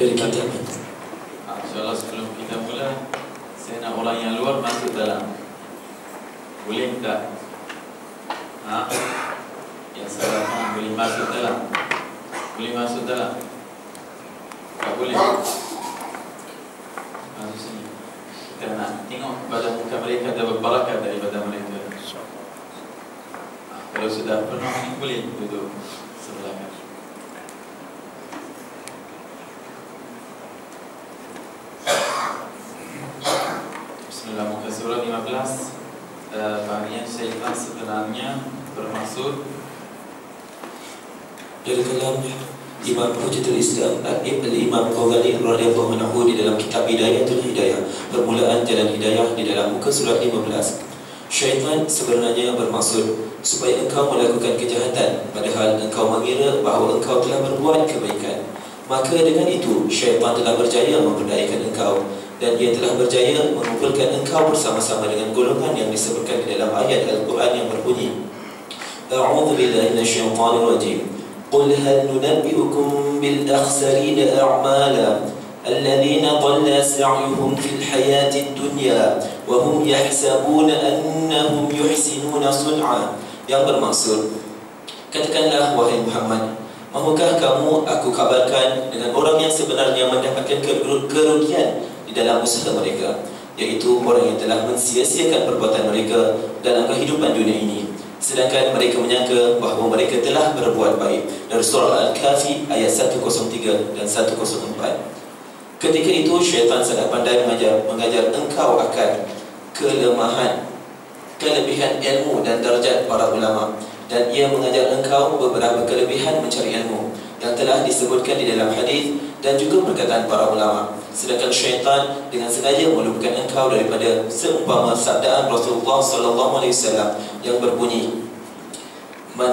dari kitab. InsyaAllah sebelum kita mula, saya nak orang yang luar masuk dalam. Boleh tak? Yang salah faham boleh masuk dalam. Boleh masuk dalam? Tak boleh? Masuk sini. Kita nak tengok pada muka mereka ada berbarakah daripada mereka. Kalau sudah penuh ini boleh duduk sebelah kanan. Bismillah, muka surah 15. Bahagian syaitan sebenarnya bermaksud Dari kalam Imam Hujjatul Islam Al-Imam Ghazali radhiyallahu anhu di dalam kitab Bidayatul Hidayah, permulaan jalan hidayah, di dalam muka surat 15. Syaitan sebenarnya bermaksud supaya engkau melakukan kejahatan padahal engkau mengira bahawa engkau telah berbuat kebaikan. Maka dengan itu syaitan telah berjaya memperdayakan engkau, dan ia telah berjaya mengumpulkan engkau bersama-sama dengan golongan yang disebutkan di dalam ayat Al-Quran yang berbunyi, A'udzu billahi minasyaitonir rajim. Qul hal nunabbi'ukum bil akhsarina a'mala alladhina dhalla sa'yuhum fil hayatid dunya wa hum yahsabuna annahum yuhsinuna sun'a. Yang bermaksud, katakanlah wahai Muhammad, mahukah kamu aku kabarkan dengan orang yang sebenarnya mendapatkan kerugian di dalam usaha mereka, iaitu orang yang telah mensia-siakan perbuatan mereka dalam kehidupan dunia ini, sedangkan mereka menyangka bahawa mereka telah berbuat baik. Dari surah Al-Kahfi ayat 103 dan 104. Ketika itu syaitan sangat pandai mengajar engkau akan kelebihan ilmu dan darjat para ulama, dan ia mengajar engkau beberapa kelebihan mencari ilmu yang telah disebutkan di dalam hadis dan juga perkataan para ulama. Sedangkan syaitan dengan sengaja meluputkan engkau daripada seumpama sabdaan Rasulullah SAW yang berbunyi, Man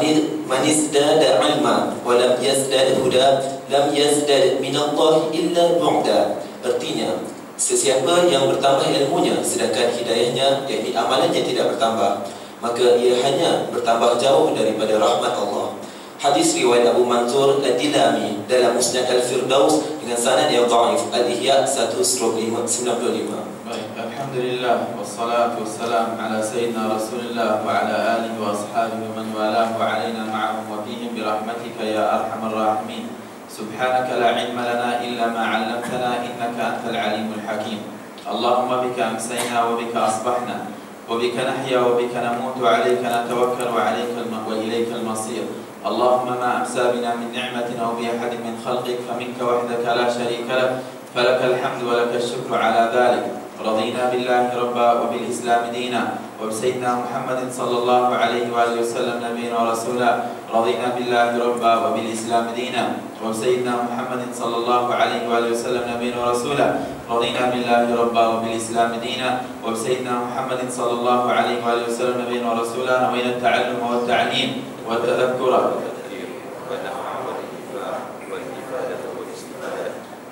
izdada ilma wa lam yazdad huda lam yazdad minallahi illa bu'da. Artinya, sesiapa yang bertambah ilmunya sedangkan hidayahnya, yakni amalannya, tidak bertambah, maka ia hanya bertambah jauh daripada rahmat Allah. Hadis riwayat Abu Mansur Ad-Dilami dalam Musnad Al-Firdaus dengan sanad yang dhaif, Al-Ihya 1/95. Baik, alhamdulillah wassalatu wassalam ala sayyidina Rasulillah wa ala alihi wa ashabihi wa man walah wa alaina ma'ahum wa fihim bi rahmatika ya arhamar rahimin. Subhanaka la ilma lana illa ma 'allamtana innaka antal alimul hakim. Allahumma bika amsayna wa bika asbahna wa bika nahya wa bika namutu wa 'alayka natawakkal wa 'alayka wa ilayka al-masir. Allahumma ma amsa bina min ni'matin aw bi ahadin min khalqik faminka wahdaka la sharika lak falakal hamdu wa lakal shukru 'ala dhalik. رضينا بالله ربا وبالإسلام دينا وبسيدنا محمد صلى الله عليه وآله وسلم نبينا ورسولا. رضينا بالله ربا وبالإسلام دينا وبسيدنا محمد صلى الله عليه وآله وسلم نبينا ورسولا. رضينا بالله ربا وبالإسلام دينا وبسيدنا محمد صلى الله عليه وآله وسلم نبينا ورسولا. نوينا التعلم والتعليم والتذكر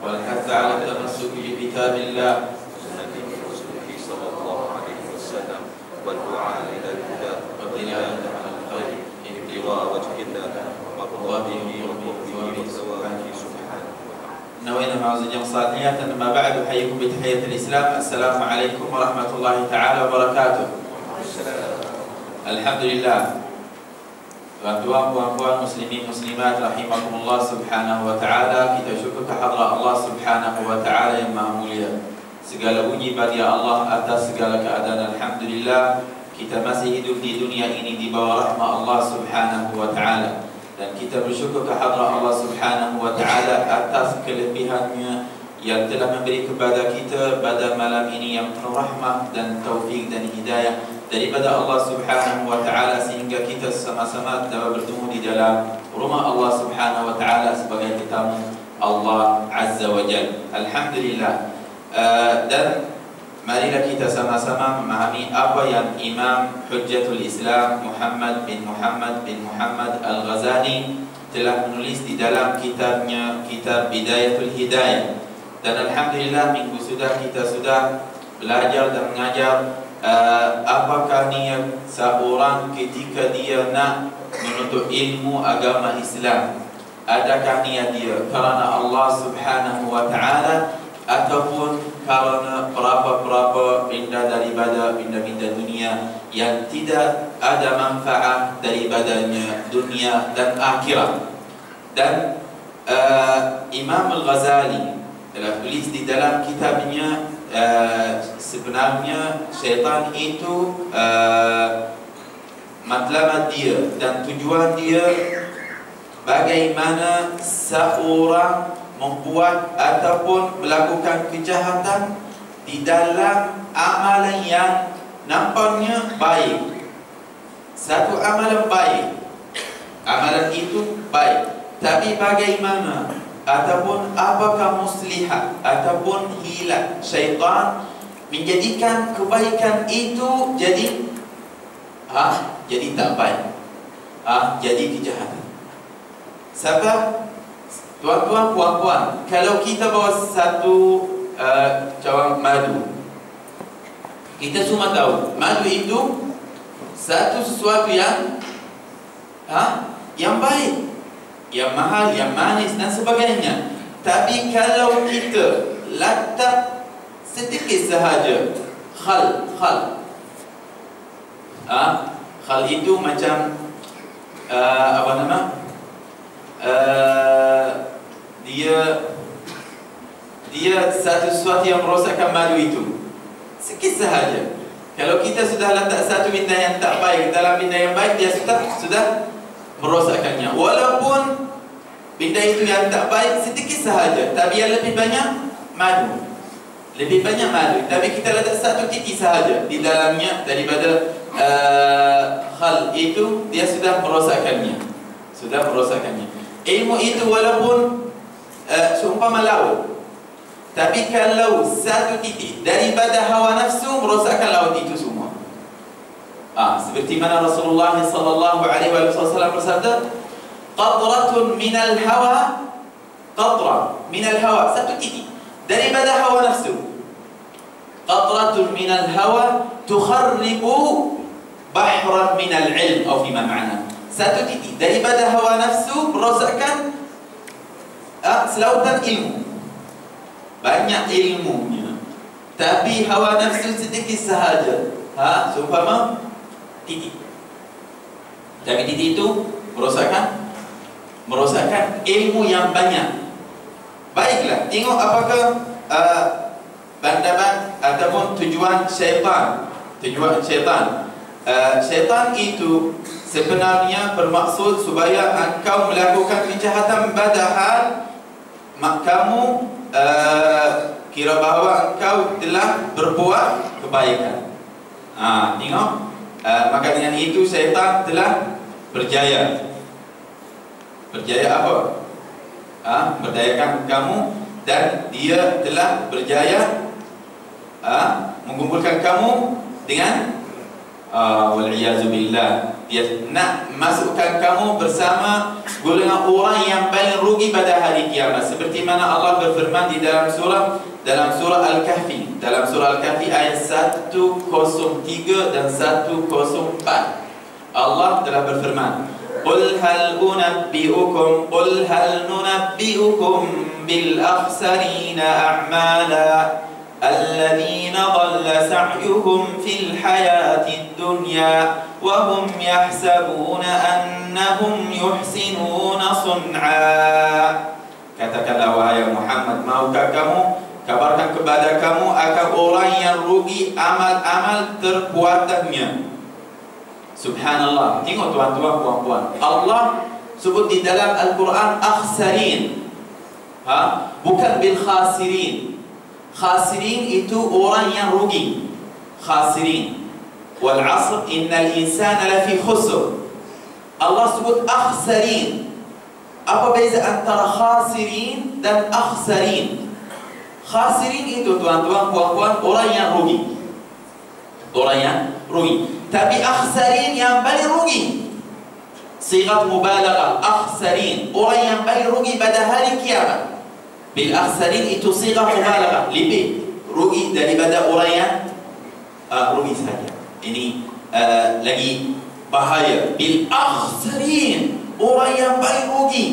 والحث على التمسك بكتاب الله والدعاء إلى الهدى والدلالة على الخير ابتغاء وجه الله مرضاته وقربه سبحانه. نوينا مع زوجين صالحات. أما بعد، أحييكم بتحية الإسلام. السلام عليكم ورحمة الله تعالى وبركاته. Alhamdulillah, tuan-tuan, puan-puan, muslimin, muslimat rahimakumullah subhanahu wa ta'ala, kita syukur kehadrat Allah subhanahu wa ta'ala yang maha mulia. Segala puji bagi Allah atas segala keadaan. Alhamdulillah, kita masih hidup di dunia ini di bawah rahmat Allah subhanahu wa ta'ala, dan kita bersyukur kehadrat Allah subhanahu wa ta'ala atas kelebihannya yang telah memberi kepada kita pada malam ini yang penuh rahmat dan taufik dan hidayah daripada Allah subhanahu wa ta'ala, sehingga kita sama-sama dapat bertemu di dalam rumah Allah subhanahu wa ta'ala sebagai tetamu Allah azza wa jalla. Alhamdulillah. Dan marilah kita sama-sama memahami apa yang Imam Hujjatul Islam Muhammad bin Muhammad Al-Ghazali telah menulis di dalam kitabnya, kitab Bidayatul Hidayah. Dan alhamdulillah, minggu sudah kita sudah belajar dan mengajar apakah niat seorang ketika dia nak menuntut ilmu agama Islam. adakah niat dia kerana Allah Subhanahu wa Ta'ala ataupun kerana perapa-perapa benda daripada benda-benda dunia yang tidak ada manfaat daripadanya dunia dan akhirat. Dan Imam Al-Ghazali telah tulis di dalam kitabnya, sebenarnya syaitan itu matlamat dia dan tujuan dia bagaimana seorang membuat ataupun melakukan kejahatan di dalam amalan yang nampaknya baik. Satu amalan baik, amalan itu baik, tapi bagaimana ataupun apakah muslihat ataupun hilat syaitan menjadikan kebaikan itu jadi tak baik, jadi kejahatan. Sebab tuan-tuan, puan-puan, kalau kita bawa satu cawan madu, kita semua tahu madu itu satu sesuatu yang baik, yang mahal, yang manis dan sebagainya. Tapi kalau kita letak sedikit sahaja khal itu macam dia satu sesuatu yang merosakkan madu itu sikit sahaja. Kalau kita sudah letak satu benda yang tak baik dalam benda yang baik, dia sudah merosakkannya. Walaupun benda itu yang tak baik sedikit sahaja, tapi yang lebih banyak madu, lebih banyak madu. Tapi kita letak satu titik sahaja di dalamnya daripada hal itu, dia sudah merosakkannya. Ilmu itu walaupun seumpama laut, tapi kalau satu titik daripada hawa nafsu merosakkan laut itu semua. Seperti mana Rasulullah sallallahu alaihi wasallam bersabda, qatratun minal hawa, qatra minal hawa, satu titik daripada hawa nafsu. Qatratun minal hawa tukharribu bahran minal ilm, atau fima ma'na. Satu titik daripada hawa nafsu merosakkan selautan ilmu. Banyak ilmunya, tapi hawa nafsu sedikit sahaja. Seumpama titik, tapi titik itu merosakkan ilmu yang banyak. Baiklah, tengok apakah bandaban ataupun tujuan syaitan. Syaitan itu sebenarnya bermaksud supaya engkau melakukan kejahatan, padahal kamu kira bahawa engkau telah berbuat kebaikan. Tengok, maka dengan itu syaitan telah berjaya. Berjaya apa? Berdayakan kamu, dan dia telah berjaya mengumpulkan kamu dengan wal-iyazubillah, dia nak masukkan kamu bersama golongan orang yang paling rugi pada hari kiamat. Seperti mana Allah berfirman di dalam surah Al-Kahfi, ayat 103 dan 104. Allah telah berfirman, Qul hal nunabbi'ukum bil akhsarina a'mala الذين ضل سعيهم في الحياة الدنيا وهم يحسبون أنهم يحسنون صنعا. Katakanlah wahai Muhammad, maukah kamu kabarkan kepada kamu akan orang yang rugi amal-amal perbuatannya. Subhanallah. Tengok tuan-tuan, puan-puan, Allah sebut di dalam Al-Quran akhsarin, bukan bil khasirin. Khasirin itu orang yang rugi. Khasirin. Wal 'asr innal insana lafi khusr. Allah sebut akhsarin. Apa beza antara khasirin dan akhsarin? Khasirin itu tuan-tuan, puan-puan, orang yang rugi. Tapi akhsarin yang paling rugi. Sigat mubalaghah, akhsarin, orang yang paling rugi pada hari kiamat. Bil akhsarin itu sigat mubalaghah, lebih rugi daripada orang yang rugi saja. Ini lagi bahaya. Bil akhsarin, orang yang paling rugi.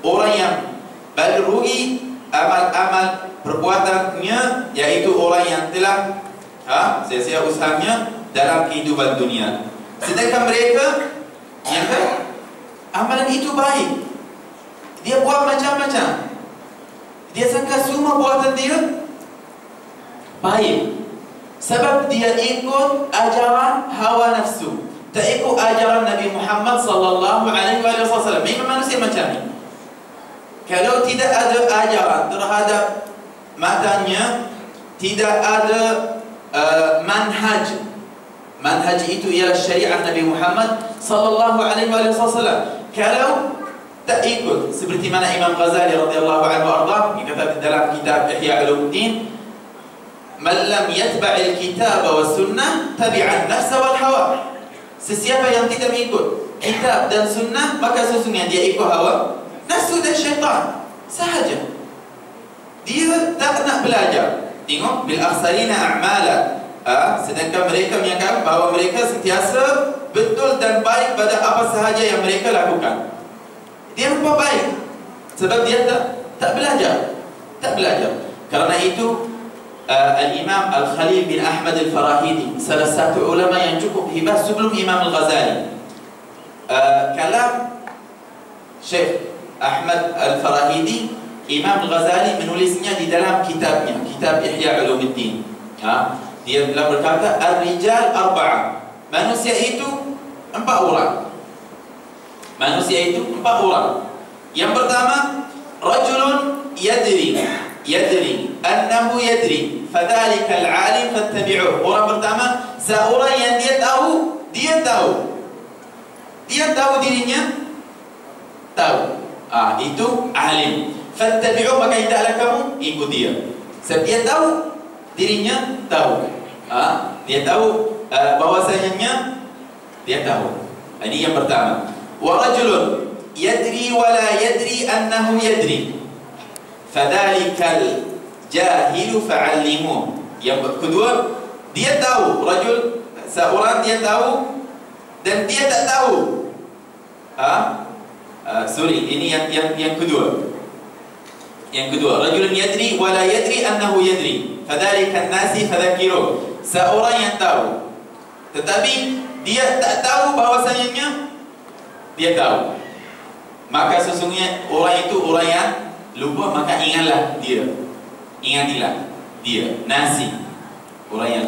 orang yang balrui amal-amal perbuatannya, yaitu orang yang telah sia-sia usahanya dalam kehidupan dunia. Sedangkan mereka yang amalan itu baik, dia buat macam-macam, dia sangka semua buatan dia baik, sebab dia ikut ajaran hawa nafsu, tak ikut ajaran Nabi Muhammad sallallahu alaihi wasallam. Memang manusia macam ni. Kalau tidak ada ajaran terhadap matanya, tidak ada manhaj itu ialah syariat Nabi Muhammad sallallahu alaihi wasallam. Kalau tak ikut, seperti mana Imam Ghazali radhiyallahu anhu arda kata dalam kitab Ihya Ulumuddin, man lam yatba'il kitab wa sunnah tabi'an nafsa wal hawa. Sesiapa yang tidak mengikut kitab dan sunnah, maka sesungguhnya dia ikut hawa nafsu dan syaitan sahaja. Dia tak nak belajar. Tengok, bil akhsarina a'mala. Sedangkan mereka menyangka bahawa mereka sentiasa betul dan baik pada apa sahaja yang mereka lakukan. Dia lupa baik sebab dia tak belajar. Karena itu Al-Imam Al-Khalil bin Ahmad Al-Farahidi, salah satu ulama yang cukup hebat sebelum Imam Al-Ghazali, kalam Syekh Ahmad Al-Farahidi, Imam Al-Ghazali menulisnya di dalam kitabnya, kitab Ihya Ulumuddin. Dia telah berkata, Ar-Rijal Arba'ah, manusia itu 4 orang. Manusia itu 4 orang. Yang pertama, Rajulun yadri annahu yadri fadhalika al-alim fattabi'uh. Orang pertama, seorang yang dia tahu dirinya tahu. Itu alim. Fattabi'uh, maka hendaklah kamu ikut dia. Sebab dia tahu dirinya tahu. Dia tahu bahwasanya dia tahu. Ini yang pertama. Wa rajulun yadri wa la yadri annahu yadri fadhalikal jahilu fa'allimuh. Yang kedua, dia tahu, rajul, seorang dia tahu dan dia tak tahu. Ini yang kedua. Yang kedua, rajulun yadri wa la yadri annahu yadri fadhalikan nasi fadhakiruh. Seorang yang tahu tetapi dia tak tahu bahwasanya dia tahu, maka sesungguhnya orang itu orang yang lupa, maka ingatlah dia. Ingatilah dia. Nasi, orang yang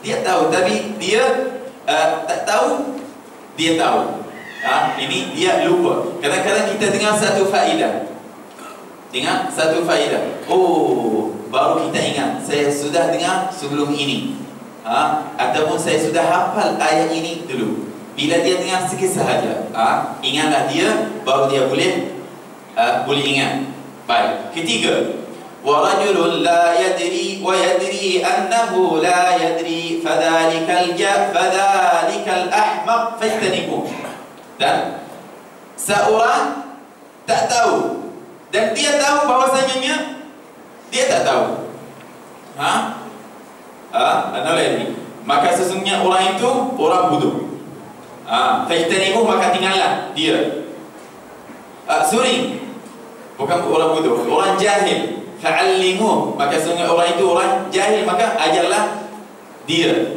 dia tahu tapi dia tak tahu dia tahu. Ini dia lupa. Kadang-kadang kita dengar satu faedah, baru kita ingat, saya sudah dengar sebelum ini, ataupun saya sudah hafal ayat ini dulu. Bila dia dengar sikit sahaja, ingatlah dia, baru dia boleh ingat. Baik. Ketiga, wa rajulun la yadri wa yadri annahu la yadri fadhalikal ahmaq fajtanibuh. Dan seorang tak tahu dan dia tahu bahwasanya dia tak tahu. Maka sesungguhnya orang itu orang bodoh. Fajtanibuh, maka tinggallah dia. Bukan orang bodoh, orang jahil. Fa'allimuh, maka sesungguhnya orang itu orang jahil, maka ajarlah dia.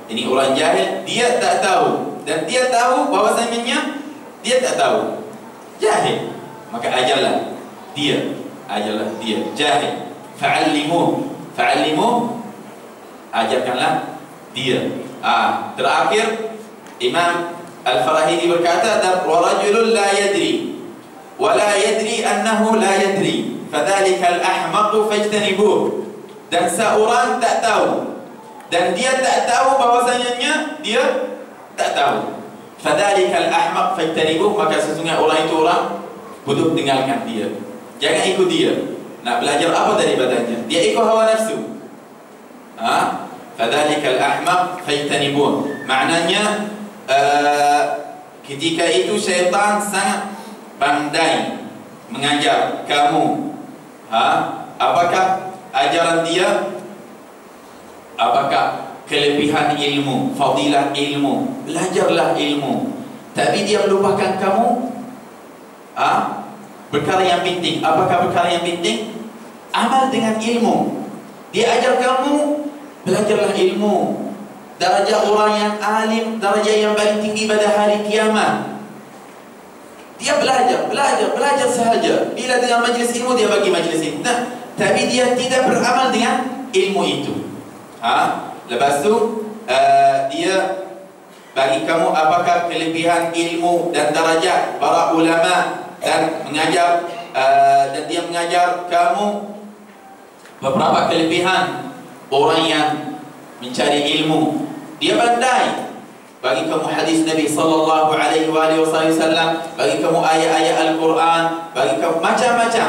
Ini orang jahil, dia tak tahu dan dia tahu bahwasanya dia tak tahu, jahil, maka ajarlah dia. Jahil. Fa'allimuh, ajarkanlah dia. Terakhir, Imam Al-Farahidi berkata, wa rajulun la yadri wa la yadri annahu la yadri fadhalika al-ahmaq fajtanibuh. Dan seorang tak tahu dan dia tak tahu bahwasanya dia tak tahu, fadhalika al-ahmaq fajtanibuh, maka sesungguhnya orang itu orang bodoh, tinggalkan dia. Jangan ikut dia. Nak belajar apa daripadanya? Dia ikut hawa nafsu. Fadhalikal ahmaq fajtanibuh. Maknanya ketika itu syaitan sangat pandai mengajar kamu. Apakah ajaran dia? Apakah kelebihan ilmu, fadilah ilmu? Belajarlah ilmu. Tapi dia melupakan kamu Perkara yang penting. Apakah perkara yang penting? Amal dengan ilmu. Dia ajar kamu, belajarlah ilmu. Darjah orang yang alim, darjah yang paling tinggi pada hari kiamat. Dia belajar sahaja. Bila dengan majlis ilmu, dia bagi majlis ilmu. Tapi dia tidak beramal dengan ilmu itu. Lepas tu dia bagi kamu apakah kelebihan ilmu dan darjat para ulama dan mengajar, dan dia mengajar kamu beberapa kelebihan orang yang mencari ilmu. Dia pandai bagi kamu hadis Nabi sallallahu alaihi wasallam, bagi kamu ayat-ayat Al-Quran, bagi kamu macam-macam,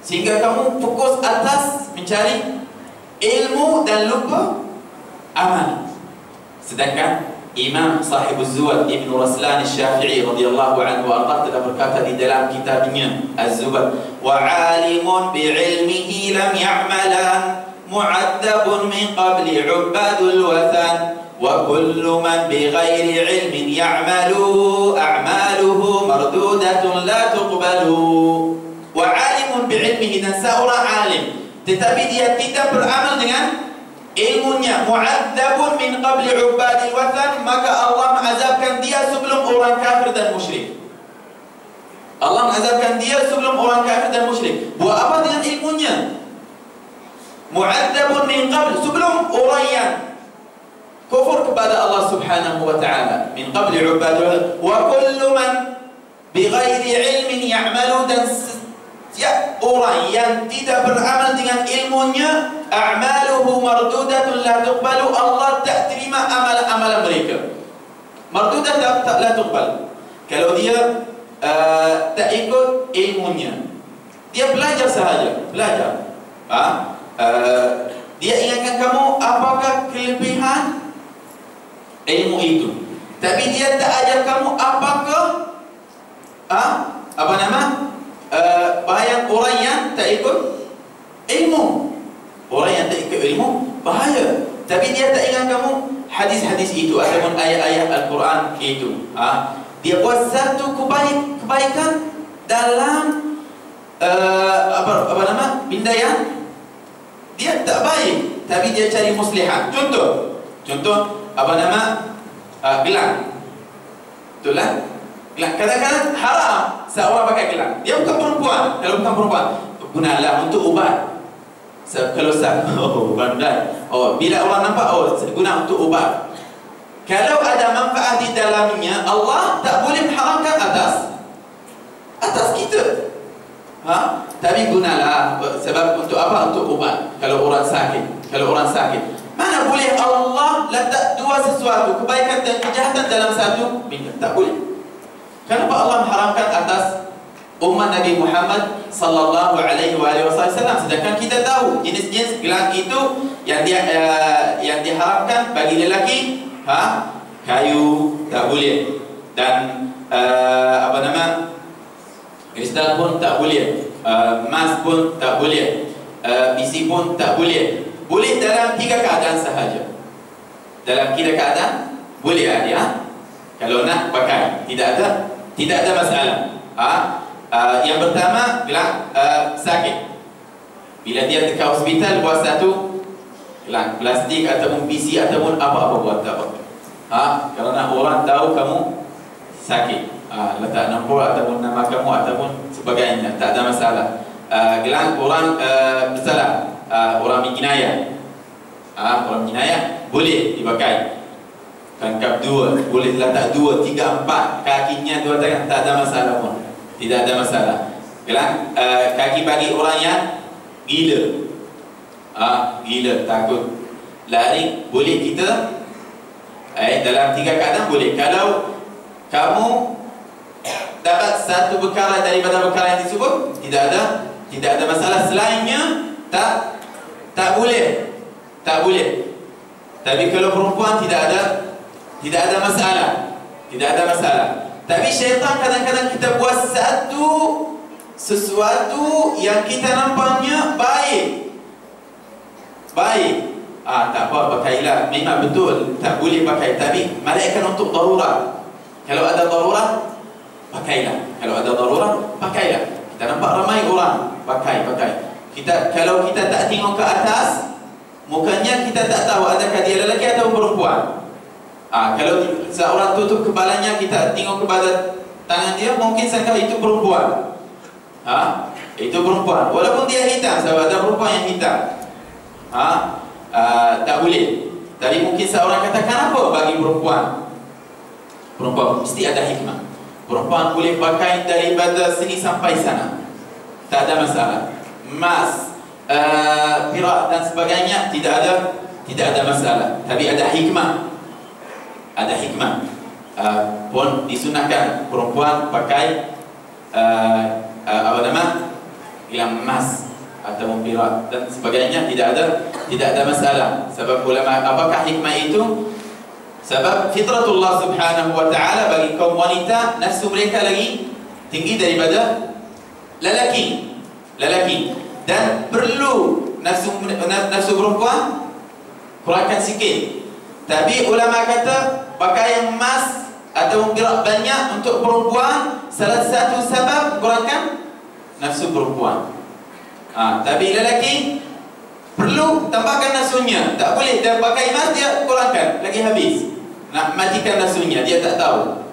sehingga kamu fokus atas mencari ilmu dan lupa amal. Sedangkan Imam Sahibuz Zuhad Ibn Raslan Al-Syafi'i radhiyallahu anhu telah berkata di dalam kitabnya Az-Zuhad, wa 'alimun bi'ilmihi lam ya'malan mu'addabun min qabli 'ubadul wathan wa kullu man bighairi 'ilmin ya'malu a'maluhu mardudatun la tuqbalu. Wa 'alimun bi'ilmihi, dan seorang alim tetapi dia tidak beramal dengan ilmunya, mu'adzabun min qabli 'ubadil wathan, maka Allah mengazabkan dia sebelum orang kafir dan musyrik. Allah mengazabkan dia sebelum orang kafir dan musyrik. Buat apa dengan ilmunya? Mu'adzabun min qabl, sebelum orang yang kufur kepada Allah Subhanahu wa ta'ala. Min qabli 'ubadil wa kullu man bighairi 'ilmin ya'malu, dan setiap orang yang tidak beramal dengan ilmunya, a'maluhu mardudatun la tuqbalu, Allah tak terima amalan-amalan mereka. Mardudat tak la tuqbal. Kalau dia tak ikut ilmunya, dia belajar sahaja, belajar. Dia ingatkan kamu apakah kelebihan ilmu itu, tapi dia tak ajar kamu apakah bahaya orang yang tak ikut ilmu. Orang yang tak ikut ilmu bahaya. Tapi dia tak ingat kamu hadis-hadis itu ataupun ayat-ayat Al-Quran itu. Dia buat satu kebaikan dalam pindaian. Dia tak baik, tapi dia cari muslihat. Contoh gelang. Betul lah? Kadang-kadang haram seorang pakai gelang. Dia bukan perempuan. Kalau bukan perempuan, gunalah untuk ubat. Kalau bila orang nampak, guna untuk ubat. Kalau ada manfaat di dalamnya, Allah tak boleh mengharamkan atas kita. Tapi gunalah sebab untuk apa? Untuk ubat. Kalau orang sakit, mana boleh Allah letak dua sesuatu, kebaikan dan kejahatan dalam satu benda? Tak boleh. Kenapa Allah mengharamkan atas umat Nabi Muhammad sallallahu alaihi wasallam, sedangkan kita tahu jenis-jenis gelang itu yang diharamkan bagi lelaki, kayu tak boleh, dan kristal pun tak boleh, emas pun tak boleh, besi pun tak boleh. Boleh dalam 3 keadaan sahaja. Dalam 3 keadaan boleh dia. Kalau nak pakai, tidak ada masalah. Yang pertama, gelang sakit. Bila dia dekat hospital, buat satu gelang plastik ataupun besi ataupun apa-apa, buat apa. Kalau nak orang tahu kamu sakit, letak nombor ataupun nama kamu ataupun sebagainya, tak ada masalah. Gelang orang bersalah, orang berjinayah, boleh dipakai. Tangkap 2, boleh letak 2, 3, 4, kakinya 2 tangan, tak ada masalah pun. Tidak ada masalah. Gelang kaki bagi orang yang gila, takut lari, boleh kita dalam 3 keadaan boleh. Kalau kamu dapat satu perkara daripada perkara yang disebut, tidak ada masalah. Selainnya tak boleh. Tapi kalau perempuan tidak ada masalah. Tapi syaitan kadang-kadang kita buat sesuatu yang kita nampaknya baik. Tak apa, pakailah. Memang betul tak boleh pakai, tapi malaikat untuk darurat. Kalau ada darurat pakailah. Kalau ada darurat, pakailah. Kita nampak ramai orang pakai. Kalau kita tak tengok ke atas, mukanya kita tak tahu adakah dia lelaki atau perempuan. Kalau seorang tutup kepalanya, kita tengok kepada tangan dia, mungkin sangka itu perempuan. Itu perempuan. Walaupun dia hitam, sebab ada perempuan yang hitam. Tak boleh. Tadi mungkin seorang kata, kenapa bagi perempuan? Perempuan mesti ada hikmah. Perempuan boleh pakai daripada sini sampai sana, tak ada masalah. Emas, perak dan sebagainya tidak ada masalah. Tapi ada hikmah. Ada hikmah. Pun disunahkan perempuan pakai gelang emas atau perak dan sebagainya, tidak ada masalah. Sebab ulama, apakah hikmah itu? Sebab fitratullah subhanahu wa ta'ala bagi kaum wanita, nafsu mereka lagi tinggi daripada lelaki. Dan perlu nafsu perempuan kurangkan sikit. Tapi ulama kata pakai emas atau perak banyak untuk perempuan salah satu sebab kurangkan nafsu perempuan. Tapi lelaki perlu tambahkan nafsunya. Tak boleh dia pakai emas, dia kurangkan lagi habis. Nak matikan nafsunya, dia tak tahu.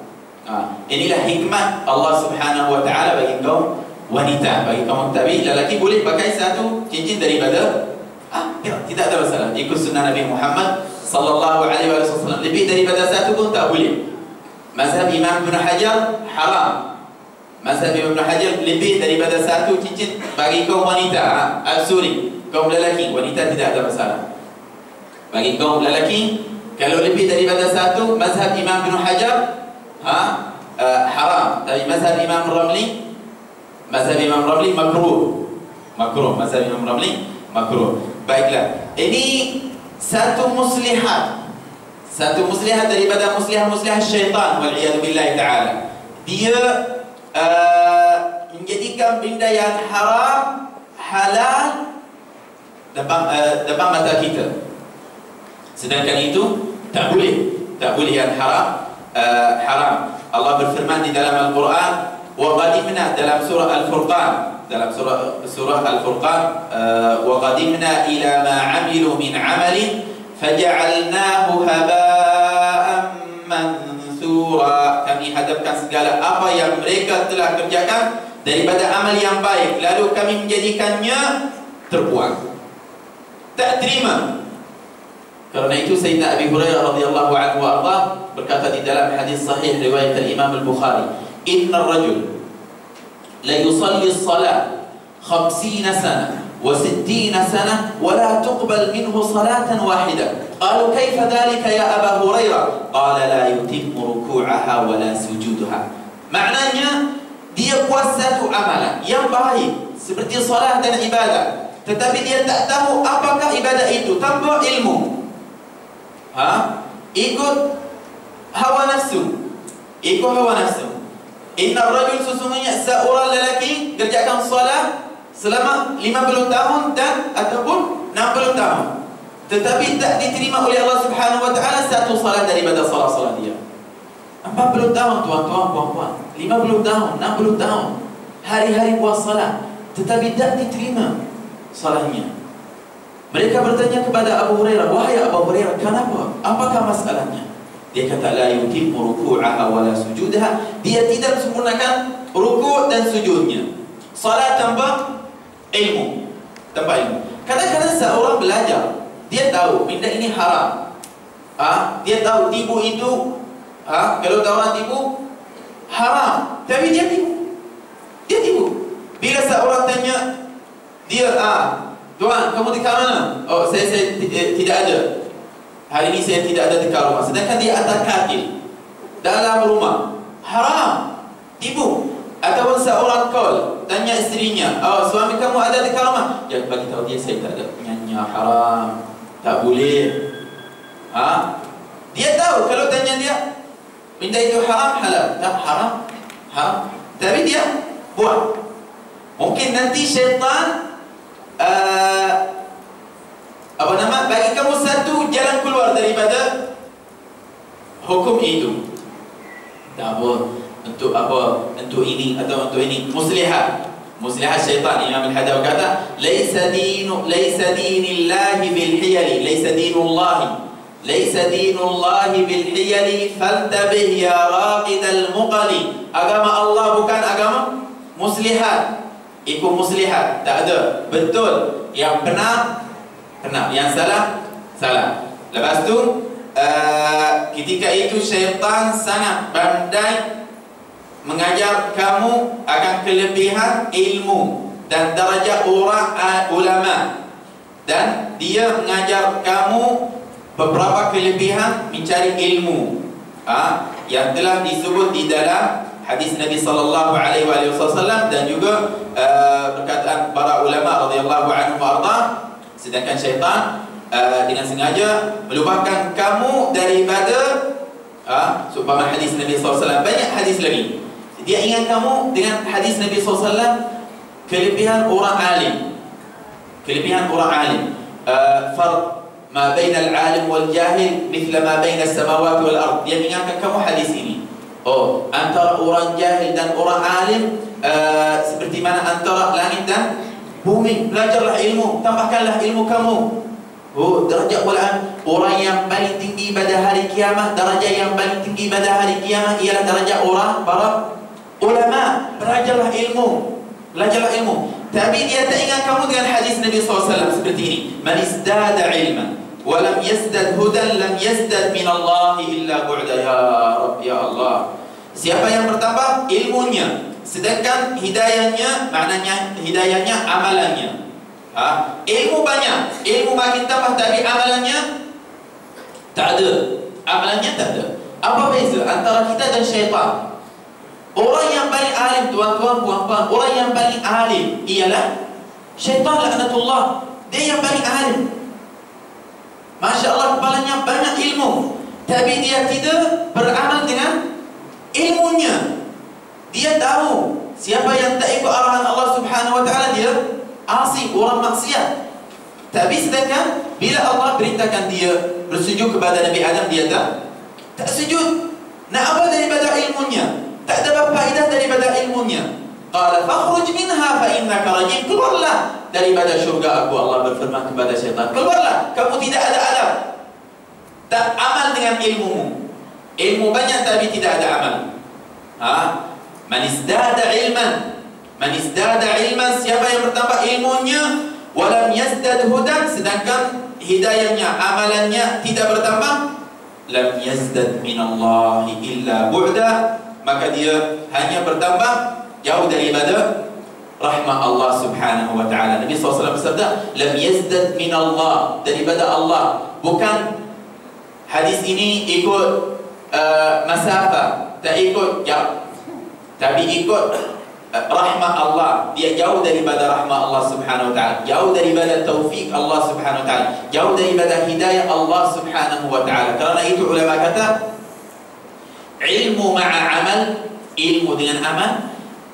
Inilah hikmah Allah subhanahu wa ta'ala bagi kaum wanita. Bagi kaum tabi, lelaki boleh pakai satu cincin daripada tidak ada masalah. Ikut sunnah Nabi Muhammad sallallahu alaihi wasallam. Lebih daripada satu pun tak boleh. Mazhab Imam Ibn Hajar haram. Mazhab Imam Ibn Hajar lebih daripada satu cincin bagi kaum wanita. Sorry, kaum lelaki. Wanita tidak ada masalah. Bagi kaum lelaki, kalau lebih daripada satu, mazhab Imam Ibn Hajar haram. Tapi mazhab Imam Ramli makruh. Mazhab Imam Ramli makruh. Baiklah, ini satu muslihat daripada muslihat syaitan, wal'iyadu billahi ta'ala. Dia menjadikan benda yang haram halal depan mata kita. Sedangkan itu tak boleh yang haram. Allah berfirman di dalam Al-Quran, wa qadimna, dalam surah Al-Furqan, wa qadimna ila ma 'amilu min 'amalin faja'alnahu haba'an mansura. Kami hadapkan segala apa yang mereka telah kerjakan daripada amal yang baik, lalu kami menjadikannya terbuang, tak terima. Karena itu Sayyidina Abi Hurairah radhiyallahu anhu warḍah berkata di dalam hadis sahih riwayat Imam Al-Bukhari, "Inna ar-rajul la yusalli as-salat 50 sana wa 60 sana wa la tuqbal minhu salatan wahidah." Qalu kayfa dhalika ya Abu Hurairah? Qala la yutimmu ruku'aha wa la sujudaha. Maknanya dia buat satu amalan yang baik seperti salat dan ibadah, tetapi dia tak tahu apakah ibadah itu, tanpa ilmu. Ikut hawa nafsu. Inna rajul, sesungguhnya seorang lelaki kerjakan salat selama 50 tahun dan ataupun 60 tahun, tetapi tak diterima oleh Allah subhanahu wa ta'ala satu salat daripada salat-salat dia. 40 tahun tuan-tuan, puan-puan, 50 tahun, 60 tahun, hari-hari buat salat, tetapi tak diterima salatnya. Mereka bertanya kepada Abu Hurairah, "Wahai Abu Hurairah, kenapa? Apakah masalahnya?" Dia kata, "La yutimmu ruku'aha wa la sujudaha." Dia tidak sempurnakan rukuk dan sujudnya. Salat tanpa ilmu. Kadang-kadang seorang belajar, dia tahu benda ini haram. Dia tahu tipu itu, kalau orang tipu haram, tapi dia tipu. Bila seorang tanya dia, "Tuan, kamu dekat mana?" "Oh, saya tidak ada. Hari ini saya tidak ada dekat rumah." Sedangkan dia atas katil dalam rumah. Haram, tipu. Ataupun seorang call, tanya isterinya, "Oh, suami kamu ada dekat rumah?" Dia bagi tahu dia, "Saya tak ada." Nyanyi haram, tak boleh. Dia tahu kalau tanya dia benda itu haram, halal. Tak haram. Tapi dia buat. Mungkin nanti syaitan bagi kamu satu jalan keluar daripada hukum itu. Tak apa, untuk apa? Untuk ini atau untuk ini. Muslihat syaitan. Imam Al-Hadawi kata, laisa dinillahi bil hiyali, laisa dinullahi bil hiyali faltabih ya raqidal muqali. Agama Allah bukan agama muslihat. Ikut muslihat, tak ada. Betul. Yang benar, yang salah. Lepas tu ketika itu syaitan sangat pandai mengajar kamu akan kelebihan ilmu dan darjah orang ulama, dan dia mengajar kamu beberapa kelebihan mencari ilmu yang telah disebut di dalam hadis Nabi sallallahu alaihi wasallam dan juga perkataan para ulama radhiyallahu anhum warda. Sedangkan syaitan dengan sengaja melupakan kamu daripada seumpama hadis Nabi SAW. Banyak hadis lagi. Dia ingat kamu dengan hadis Nabi SAW, kelebihan orang alim. Farq ma baina al-alim wal jahil mithla ma baina as-samawati wal ard. Dia ingatkan kamu hadis ini. Antara orang jahil dan orang alim seperti mana antara langit dan bumi. Belajarlah ilmu, tambahkanlah ilmu kamu. Darjah orang yang paling tinggi pada hari kiamat, darjah yang paling tinggi pada hari kiamat ialah darjah orang para ulama. Belajarlah ilmu. Tapi dia tak ingat kamu dengan hadis Nabi SAW seperti ini. Man izdada ilman wa lam yazdad hudan lam yazdad min Allah illa bu'da. Ya Rabb, ya Allah. Siapa yang bertambah ilmunya sedangkan hidayahnya, maknanya hidayahnya amalannya. Ilmu banyak, ilmu makin tambah tapi amalannya tak ada. Apa beza antara kita dan syaitan? Orang yang paling alim, tuan-tuan, puan-puan, orang yang paling alim ialah syaitan laknatullah. Dia yang paling alim. Masya Allah, kepalanya banyak ilmu, tapi dia tidak beramal dengan ilmunya. Dia tahu siapa yang tak ikut arahan Allah Subhanahu wa ta'ala, dia asing, orang maksiat. Tapi sedangkan bila Allah beritakan dia bersujud kepada Nabi Adam, dia tak sujud. Nak apa daripada ilmunya? Tak ada faedah daripada ilmunya. Qala fakhruj minha fa innaka rajim. Keluarlah daripada syurga aku. Allah berfirman kepada syaitan, keluarlah, kamu tidak ada adab. Tak amal dengan ilmumu. Ilmu banyak tapi tidak ada amal. Man izdada ilman, siapa yang bertambah ilmunya, walam yazdad hudan, sedangkan hidayahnya, amalannya tidak bertambah, lam yazdad minallahi illa bu'da, maka dia hanya bertambah jauh daripada rahmat Allah Subhanahu wa ta'ala. Nabi SAW bersabda, lam yazdad minallah, daripada Allah. Bukan hadis ini ikut masafah, tak ikut jauh, tapi ikut rahmat Allah. Dia jauh daripada rahmat Allah Subhanahu wa ta'ala, jauh daripada taufik Allah Subhanahu wa ta'ala, jauh daripada hidayah Allah Subhanahu wa ta'ala. Kerana itu ulama kata, ilmu ma'a amal, ilmu dengan amal,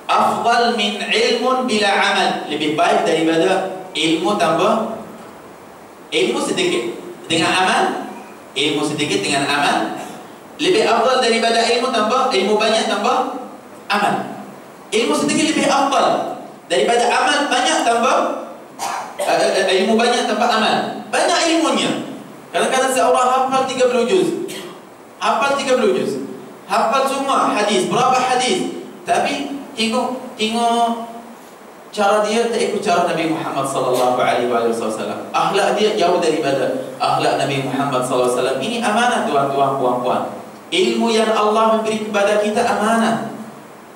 afdal min ilmun bila amal, lebih baik daripada ilmu tambah ilmu sedikit dengan amal. Ilmu sedikit dengan amal lebih afdal daripada ilmu tambah ilmu banyak tambah amal. Ilmu sedikit lebih afdal daripada amal banyak tambah ilmu banyak tambah amal. Banyak ilmunya. Kadang-kadang seorang hafal 30 juz, hafal semua hadis, berapa hadis, tapi tengok cara dia tak ikut cara Nabi Muhammad sallallahu alaihi wasallam. Akhlak dia jauh daripada akhlak Nabi Muhammad sallallahu alaihi wasallam. Ini amanah, tuan-tuan, puan-puan. Ilmu yang Allah memberi kepada kita amanah.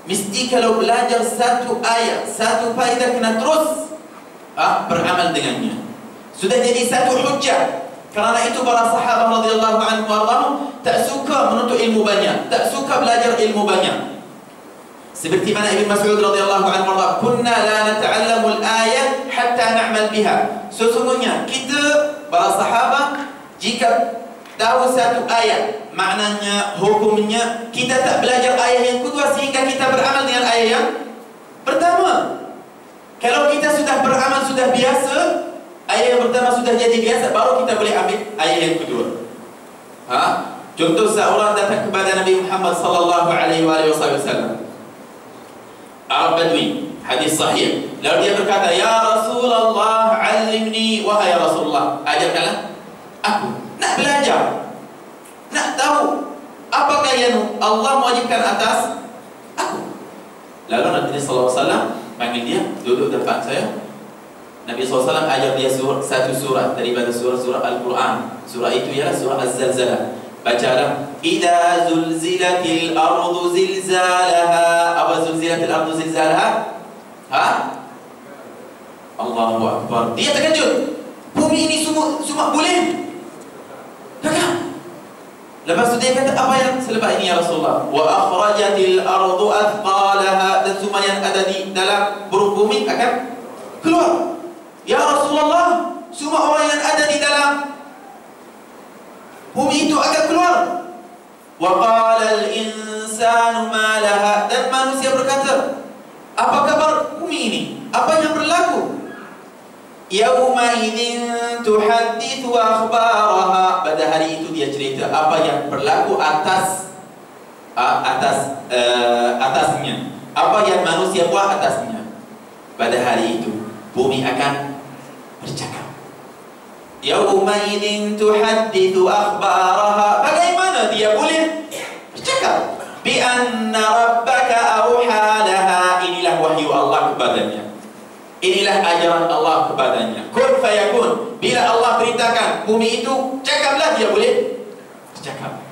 Mesti kalau belajar satu ayat, satu faedah, kena terus beramal dengannya. Sudah jadi satu hujjah. Kerana itu para sahabat radhiyallahu anhum tak suka menuntut ilmu banyak, tak suka belajar ilmu banyak. Seperti mana Ibn Mas'ud radhiyallahu anhu, kunna la nata'allamu al-ayat hatta na'mal biha. Sesungguhnya kita para sahabat jika tahu satu ayat, maknanya, hukumnya, kita tak belajar ayat yang kedua sehingga kita beramal dengan ayat yang pertama. Kalau kita sudah beramal, sudah biasa, ayat yang pertama sudah jadi biasa, baru kita boleh ambil ayat yang kedua. Contoh, seorang datang kepada Nabi Muhammad sallallahu alaihi wasallam, Arab Badui, hadis sahih. Lalu dia berkata, "Ya Rasulullah, 'allimni." Wahai Rasulullah, ajarkanlah aku. Nak belajar, nak tahu apakah yang Allah mewajibkan atas aku. Lalu Nabi sallallahu alaihi wasallam panggil dia, duduk depan saya. Nabi SAW ajar dia satu surah daripada surah-surah Al-Quran. Surah itu ialah surah Az-Zalzalah. Bacalah, "Idza zulzilatil ardu zilzalaha." Apa zulzilatil ardu zilzalaha? Allahu Akbar. Dia terkejut. Bumi ini semua boleh? Takkan? Lepas tu dia kata, apa yang selepas ini ya Rasulullah? "Wa akhrajatil ardu athqalaha." Dan semua yang ada di dalam perut bumi akan keluar. Ya Rasulullah, semua orang yang ada di dalam bumi itu akan keluar. Wa qala al-insanu ma laha. Dan manusia berkata, apa kabar bumi ini? Apa yang berlaku? Yauma idzin tuhaddithu akhbaraha. Pada hari itu dia cerita apa yang berlaku atasnya. Apa yang manusia buat atasnya. Pada hari itu bumi akan bercakap. Yauma idzin tuhaddithu akhbaraha. Bagaimana dia boleh bercakap? Bi anna rabbaka awha laha. Inilah wahyu Allah kepadanya. Inilah ajaran Allah kepadanya. Kun fayakun. Bila Allah perintahkan bumi itu cakaplah, dia boleh bercakap.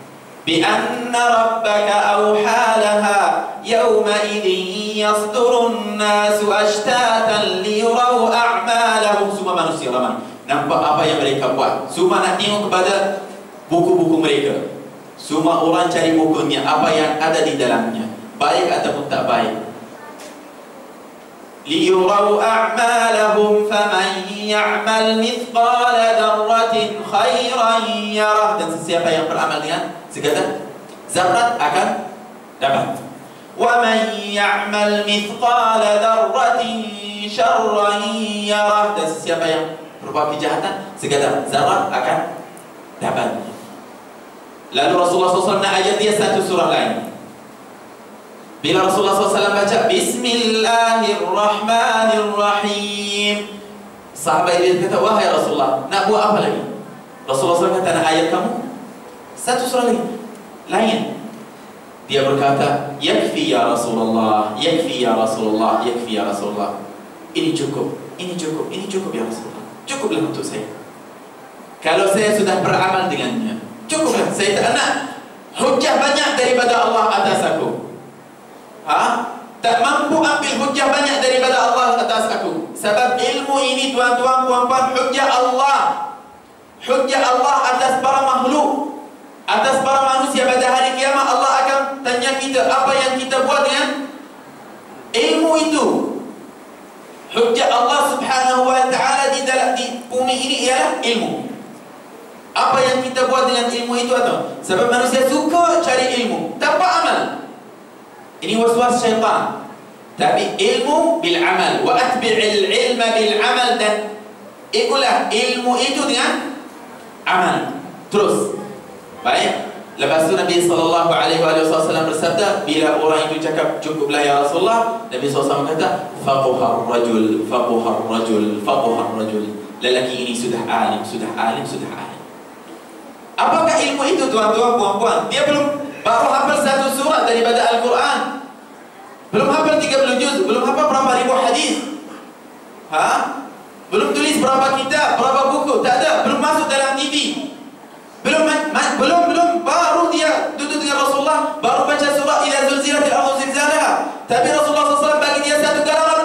Bi anna rabbaka awha laha. Yauma idzin yasdurun nasu ashtatan liyuraw a'malahum. Semua manusia ramai nampak apa yang mereka buat. Semua nak tengok kepada buku-buku mereka. Semua orang cari bukunya, apa yang ada di dalamnya, baik ataupun tak baik. Liyuraw a'malahum faman ya'mal mithqala darratin khairan yarah. Dan sesiapa yang beramal dengan segala zarrat akan dapat. Wa man ya'mal mithqala darratin syarran yarah. Dan sesiapa yang berbuat kejahatan, segala zarrat akan dapat. Lalu Rasulullah SAW nak ajar dia satu surah lain. Bila Rasulullah SAW baca Bismillahirrahmanirrahim, sahabat dia kata, wahai Rasulullah, nak buat apa lagi? Rasulullah SAW kata, nak ayat kamu satu surah lain. Dia berkata, yakfi ya Rasulullah, yakfi ya Rasulullah, yakfi ya Rasulullah. Ini cukup, ini cukup, ini cukup ya Rasulullah. Cukuplah untuk saya. Kalau saya sudah beramal dengannya, cukuplah. Saya tak nak hujah banyak daripada Allah atas aku. Tak mampu ambil hujah banyak daripada Allah atas aku. Sebab ilmu ini, tuan-tuan, puan-puan, hujah Allah. Hujah Allah atas para makhluk, atas para manusia. Pada hari kiamat Allah akan tanya kita apa yang kita buat dengan ilmu itu. Hujah Allah subhanahu wa ta'ala di bumi ini ialah ilmu. Apa yang kita buat dengan ilmu itu atau? Sebab manusia suka cari ilmu tanpa amal. Ini waswas syaitan. Tapi ilmu bil amal, wa atbi'il ilma bil amal. Dan ikulah ilmu itu dengan amal. Terus. Baik. Lepas tu Nabi SAW bersabda, bila orang itu cakap cukuplah ya Rasulullah, Nabi SAW kata, faquhar rajul, faquhar rajul, faquhar rajul. Lelaki ini sudah alim, sudah alim, sudah alim. Apakah ilmu itu, tuan-tuan, puan-puan? Dia baru hafal satu surah daripada Al-Quran, belum hafal 30 juz, belum hafal berapa ribu hadis, belum tulis berapa kitab, berapa buku, tak ada, belum masuk dalam TV, belum, baru dia duduk dengan Rasulullah, baru baca surah Idza zulzilatil ardu zilzalaha. Tapi Rasulullah SAW bagi dia satu gelaran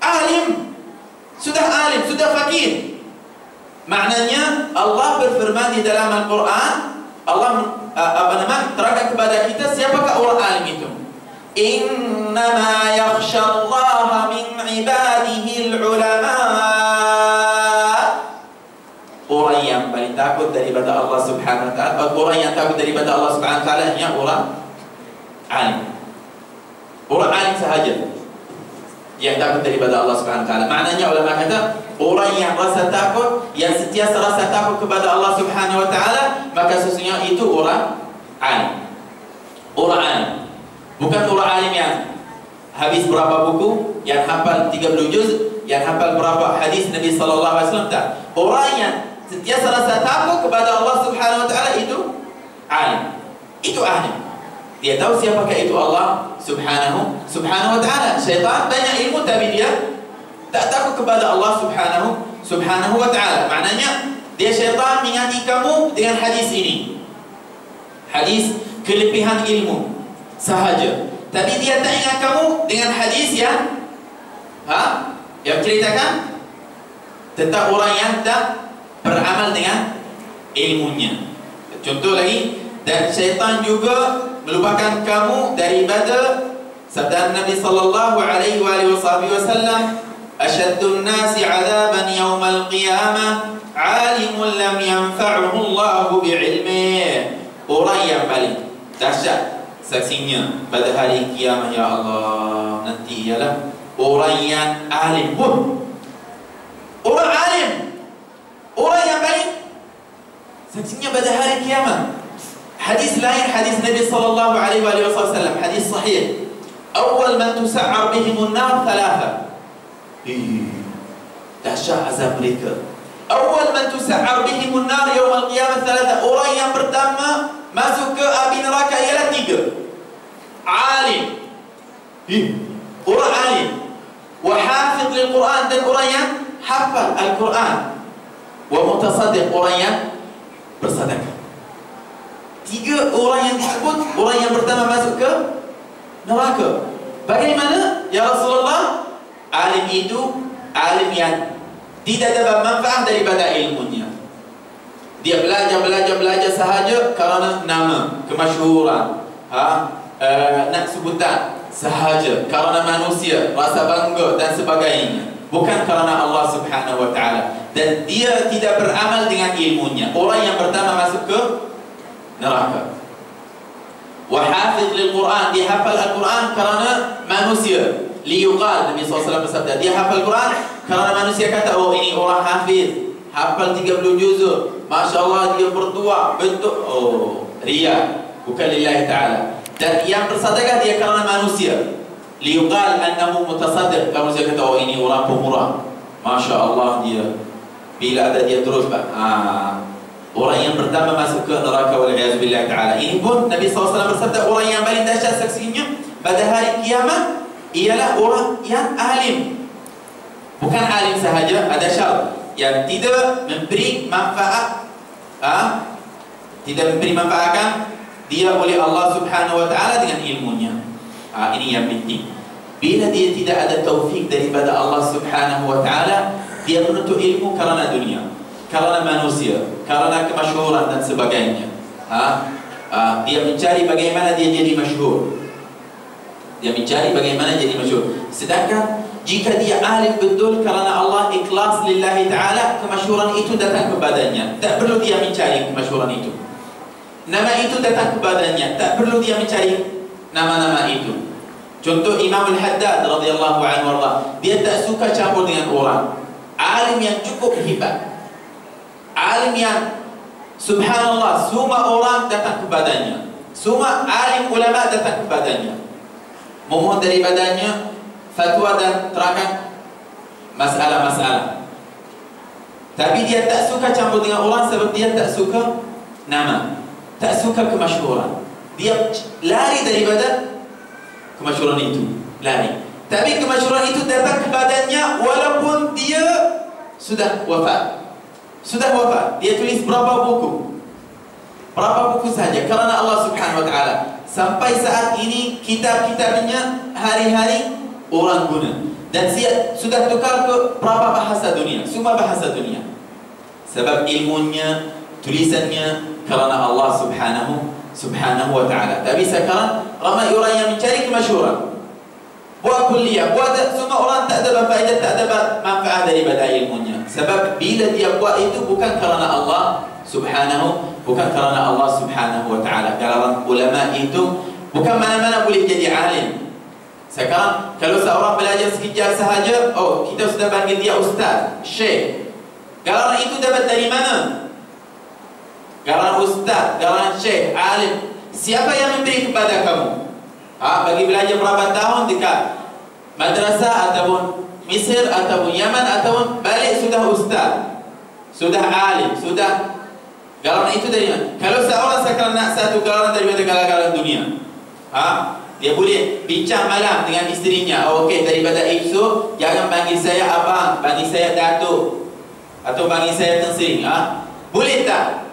alim, sudah alim, sudah faqih. Maknanya Allah berfirman di dalam Al-Quran, Allah terangkan kepada kita siapakah orang alim itu. Innama yakhshallaha min ibadihi al-ulama. Orang yang paling takut daripada Allah Subhanahu wa ta'ala, orang yang takut daripada Allah Subhanahu wa ta'ala hanya orang alim. Orang alim sahaja yang takut daripada Allah Subhanahu wa ta'ala. Maknanya ulama kata, orang yang rasa takut, yang setiap sentiasa rasa takut kepada Allah Subhanahu wa taala, maka sesungguhnya itu orang alim. Orang alim. Bukan orang alim yang habis berapa buku, yang hafal 30 juz, yang hafal berapa hadis Nabi sallallahu alaihi wasallam, tak. Orang yang sentiasa rasa takut kepada Allah Subhanahu wa taala itu alim. Itu alim. Dia tahu siapakah itu Allah Subhanahu wa taala. Syaitan banyak ilmu tapi dia tak takut kepada Allah Subhanahu wa taala. Maknanya dia syaitan mengingati kamu dengan hadis ini. Hadis kelebihan ilmu sahaja. Tapi dia tak ingat kamu dengan hadis yang ceritakan tentang orang yang tak beramal dengan ilmunya. Contoh lagi, dan syaitan juga melupakan kamu daripada sabda Nabi sallallahu alaihi wasallam, asyaddun nasi 'adaban yaumal qiyamah 'alimun lam yanfa'uhu Allah bi'ilmihi. Orang yang paling dahsyat saksinya pada hari kiamat ya Allah nanti ialah orang yang alim. Orang alim, orang yang paling saksinya pada hari kiamat. Hadis lain, hadis Nabi sallallahu alaihi wasallam, hadis sahih. Awal man tus'ar bihim an-nar thalatha. Dahsyat azab mereka. Awal man tus'ar bihim an-nar yaum al-qiyamah thalatha. Orang yang pertama masuk ke api neraka ialah 3. Alim. Orang alim. Wa hafiz lil-Quran, dan orang yang hafal Al-Quran. Wa mutasaddiq, orang yang bersedekah. 3 orang yang disebut, orang yang pertama masuk ke neraka. Bagaimana? Ya Rasulullah, alim itu alim yang tidak dapat manfaat daripada ilmunya. Dia belajar sahaja kerana nama, kemasyhuran, nak sebutan sahaja, kerana manusia, rasa bangga dan sebagainya. Bukan kerana Allah Subhanahu wa taala. Dan dia tidak beramal dengan ilmunya. Orang yang pertama masuk ke neraka. Wa hafiz lil Quran, dia hafal Al-Quran kerana manusia. Liyuqal, Nabi SAW bersabda, dia hafal Quran kerana manusia kata, oh ini orang hafiz, hafal 30 juzuk, masya-Allah dia berdoa, bentuk riya, bukan lillahi ta'ala. Dan yang bersedekah dia kerana manusia. Liyuqal annahu mutasaddiq, kalau manusia kata, oh ini orang pemurah, masya-Allah dia. Bila ada dia terus orang yang pertama masuk ke neraka wal'iyadzubillah ta'ala. Ini pun Nabi SAW bersabda, orang yang paling dahsyat saksinya pada hari kiamat ialah orang yang alim. Bukan alim sahaja, ada syarat yang tidak memberi manfaat, tidak memberi manfaatkan dia oleh Allah Subhanahu wa taala dengan ilmunya. Ini yang penting. Bila dia tidak ada taufik daripada Allah Subhanahu wa taala, dia menuntut ilmu kerana dunia, kerana manusia, kerana kemasyhuran dan sebagainya. Dia mencari bagaimana dia jadi masyhur. Dia mencari bagaimana jadi masyhur. Sedangkan jika dia alim betul kerana Allah, ikhlas lillahi ta'ala, kemasyhuran itu datang kepadanya. Tak perlu dia mencari kemasyhuran itu. Nama itu datang kepadanya. Tak perlu dia mencari nama-nama itu. Contoh Imam Al-Haddad radhiyallahu anhu, dia tak suka campur dengan orang. Alim yang cukup hebat, alim yang subhanallah semua orang datang kepadanya, semua alim ulama datang kepadanya, memohon daripadanya fatwa dan terangkan masalah-masalah. Tapi dia tak suka campur dengan orang sebab dia tak suka nama, tak suka kemasyhuran. Dia lari daripada kemasyhuran itu, lari. Tapi kemasyhuran itu datang kepadanya walaupun dia sudah wafat. Sudah wafat. Dia tulis berapa buku? Berapa buku saja kerana Allah Subhanahu wa taala. Sampai saat ini kitab-kitabnya hari-hari orang guna. Dan sudah tukar ke berapa bahasa dunia? Semua bahasa dunia. Sebab ilmunya, tulisannya kerana Allah Subhanahu wa taala. Tapi sekarang ramai orang yang mencari kemasyhuran. Buat kuliah, buat semua orang tak ada faedah, tak ada manfaat daripada ilmunya. Sebab bila dia buat itu bukan kerana Allah Subhanahu wa taala. Kalau ulama itu bukan mana-mana boleh jadi alim. Sekarang kalau seorang belajar sekejap sahaja, kita sudah panggil dia ustaz, syekh. Galaran itu dapat dari mana? Galaran ustaz, galaran syekh, alim. Siapa yang memberi kepada kamu? Bagi belajar berapa tahun dekat madrasah ataupun Mesir ataupun Yaman ataupun balik sudah ustaz, sudah alim, sudah. Galaran itu dari mana? Kalau seorang sekarang nak satu galaran daripada galaran dunia, dia boleh bincang malam dengan isterinya. Okey, daripada esok jangan panggil saya abang, panggil saya datuk, atau panggil saya Tan Sri. Boleh tak?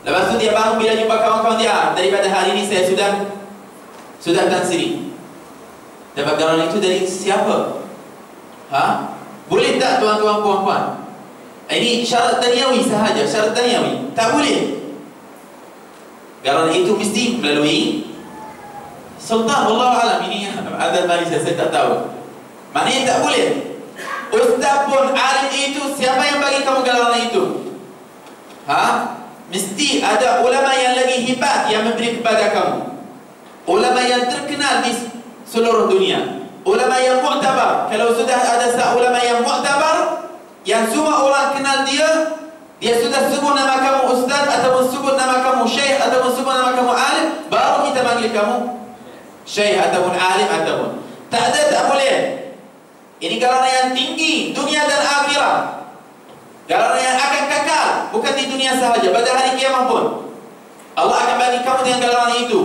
Lepas tu dia bangun bila jumpa kawan-kawan dia, daripada hari ini saya sudah Tan Sri. Dapat galaran itu dari siapa? Boleh tak tuan-tuan puan-puan? Ini syarat duniawi sahaja, syarat duniawi. Tak boleh. Galaran itu mesti melalui sultan. Allah alam, ini adat Malaysia, saya tak tahu. Maknanya tak boleh. Ustaz pun, alim itu, siapa yang bagi kamu galaran itu? Mesti ada ulama yang lagi hebat yang memberi kepada kamu. Ulama yang terkenal di seluruh dunia. Ulama yang mu'tabar. Kalau sudah ada ulama yang mu'tabar, yang semua orang kenal dia, dia sudah sebut nama kamu ustaz, ataupun sebut nama kamu syekh, ataupun sebut nama kamu alim, baru kita panggil kamu syekh ataupun alim ataupun. Tak ada, tak boleh. Ini galaran yang tinggi, dunia dan akhirat. Galaran yang akan kekal, bukan di dunia sahaja, pada hari kiamat pun Allah akan bagi kamu dengan galaran itu.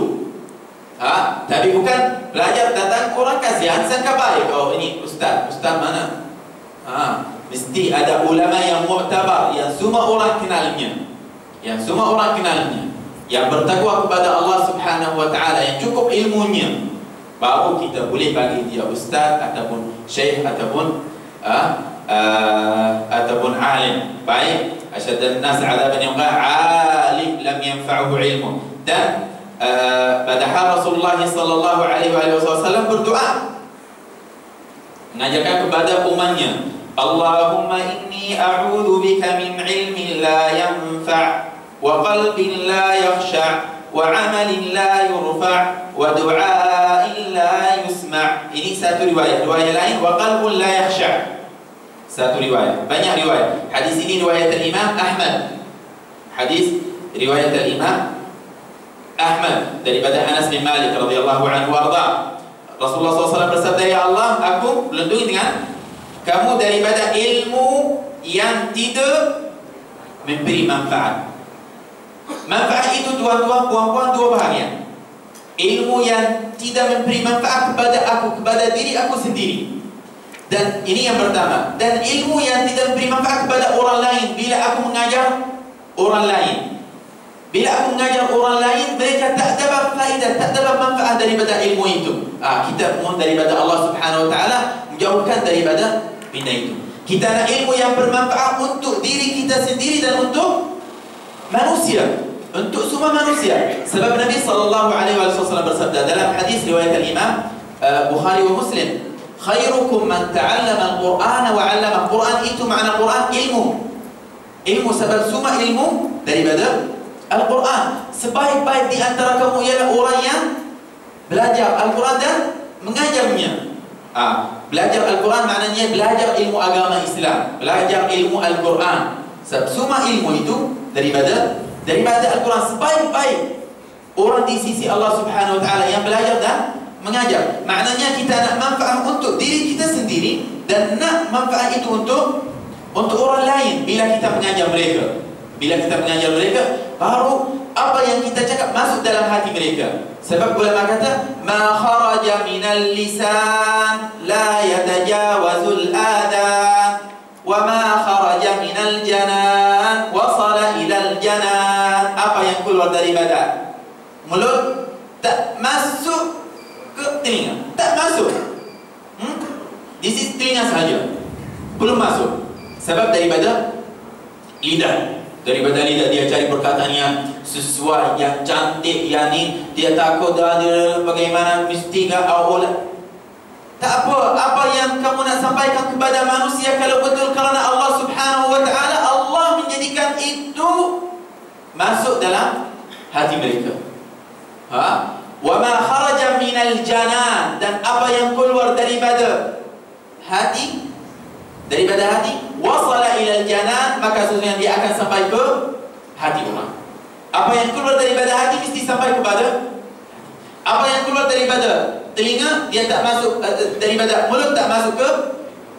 Tapi bukan belajar datang orang kasihan sangka baik. Oh ini ustaz, ustaz mana? Mesti ada ulama yang mu'tabar, yang semua orang kenalnya, yang semua orang kenalnya, yang bertakwa kepada Allah Subhanahu wa taala, yang cukup ilmunya, baru kita boleh bagi dia ustaz ataupun syekh ataupun alim. Baik, asyaddan nas 'adaban yawm alim lam yanfa'uhu ilmu. Dan padahal Rasulullah sallallahu alaihi wasallam berdoa mengajarkan kepada umatnya, Allahumma inni a'udzu bika min ilmin la yanfa' wa qalbin la yakhsha' wa 'amalin la yurfa' wa du'a'in la yusma'. Ini satu riwayat. Riwayat lain wa qalbun la yakhsha'. Satu riwayat. Banyak riwayat. Hadis ini riwayat Imam Ahmad. Hadis riwayat Imam Ahmad daripada Anas bin Malik radhiyallahu anhu warda. Rasulullah SAW bersabda, ya Allah, aku berlindung dengan kamu daripada ilmu yang tidak memberi manfaat. Manfaat itu tuan-tuan, puan-puan, dua bahagian. Ilmu yang tidak memberi manfaat kepada aku, kepada diri aku sendiri. Dan ini yang pertama. Dan ilmu yang tidak memberi manfaat kepada orang lain. Bila aku mengajar orang lain, bila aku mengajar orang lain, mereka tak dapat faedah, tak dapat manfaat daripada ilmu itu. Kita mohon daripada Allah Subhanahu wa taala menjauhkan daripada benda itu. Kita nak ilmu yang bermanfaat untuk diri kita sendiri dan untuk manusia, untuk semua manusia. Sebab Nabi sallallahu alaihi wasallam bersabda dalam hadis riwayat Imam Bukhari wa Muslim, khairukum man ta'allama al-Qur'ana wa 'allama. Quran itu makna Quran ilmu. Ilmu, sebab semua ilmu daripada Al-Quran. Sebaik-baik di antara kamu ialah orang yang belajar Al-Quran dan mengajarnya. Belajar Al-Quran maknanya belajar ilmu agama Islam, belajar ilmu Al-Quran. Sebab semua ilmu itu daripada Al-Quran. Sebaik-baik orang di sisi Allah Subhanahu wa taala yang belajar dan mengajar. Maknanya kita nak manfaat untuk diri kita sendiri dan nak manfaat itu untuk orang lain. Bila kita mengajar mereka, baru apa yang kita cakap masuk dalam hati mereka. Sebab ulama kata, ma kharaja minal lisan la yatajawazul adan, wa ma kharaja minal janan wasala ilal janan. Apa yang keluar dari badan mulut tak masuk ke telinga, tak masuk. Di sisi telinga sahaja, belum masuk. Sebab daripada lidah. Daripada lidah dia cari perkataan yang sesuai, yang cantik, yang ni dia takut dia bagaimana mesti ke awal. Tak apa yang kamu nak sampaikan kepada manusia, kalau betul kerana Allah Subhanahu wa taala, Allah menjadikan itu masuk dalam hati mereka. Wa ma kharaja minal janan, dan apa yang keluar daripada hati, wasala ilal janan, neraka sesungguhnya dia akan sampai ke hati orang. Apa yang keluar daripada hati mesti sampai kepada. Apa yang keluar daripada telinga dia tak masuk, daripada mulut tak masuk ke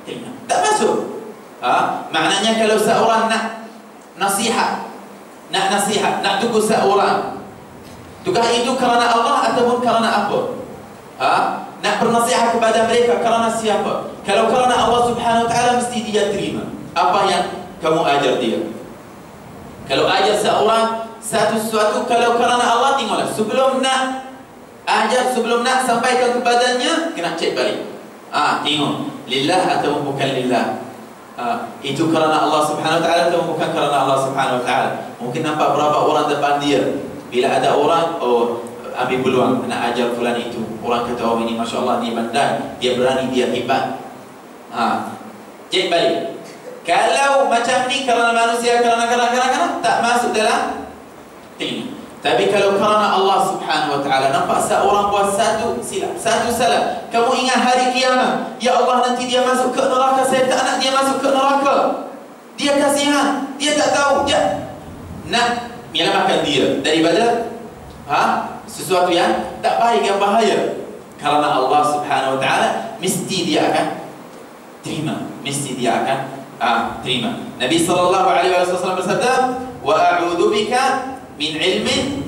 telinga, tak masuk. Maknanya kalau seorang nak nasihat, nak tegur seorang, tukar itu kerana Allah ataupun kerana apa? Nak bernasihat kepada mereka kerana siapa? Kalau kerana Allah Subhanahu Wa Taala mesti dia terima apa yang kamu ajar dia. Kalau ajar seorang satu sesuatu, kalau kerana Allah, tengoklah sebelum nak ajar, sebelum nak sampaikan kepadanya, kena cek balik. Tengok lillah atau bukan lillah. Itu kerana Allah Subhanahu Wa Taala atau bukan kerana Allah Subhanahu Wa Taala. Mungkin nampak berapa orang depan dia, bila ada orang, ambil peluang nak ajar fulan itu. Orang kata, ini Masya Allah, dia pandai, dia berani, dia hebat. Cek balik. Kalau macam ni kerana manusia, kerana tak masuk dalam telinga. Tapi kalau kerana Allah Subhanahu Wa Taala, nampak seorang buat satu silap, satu salah, kamu ingat hari kiamat, ya Allah nanti dia masuk ke neraka, saya tak nak dia masuk ke neraka. Dia kasihan, dia tak tahu, dia nak menyelamatkan dia daripada sesuatu yang tak baik, yang bahaya. Kerana Allah Subhanahu Wa Taala, mesti dia akan terima, mesti dia akan terima. Nabi sallallahu alaihi wasallam bersabda, wa a'udzu bika min ilmin,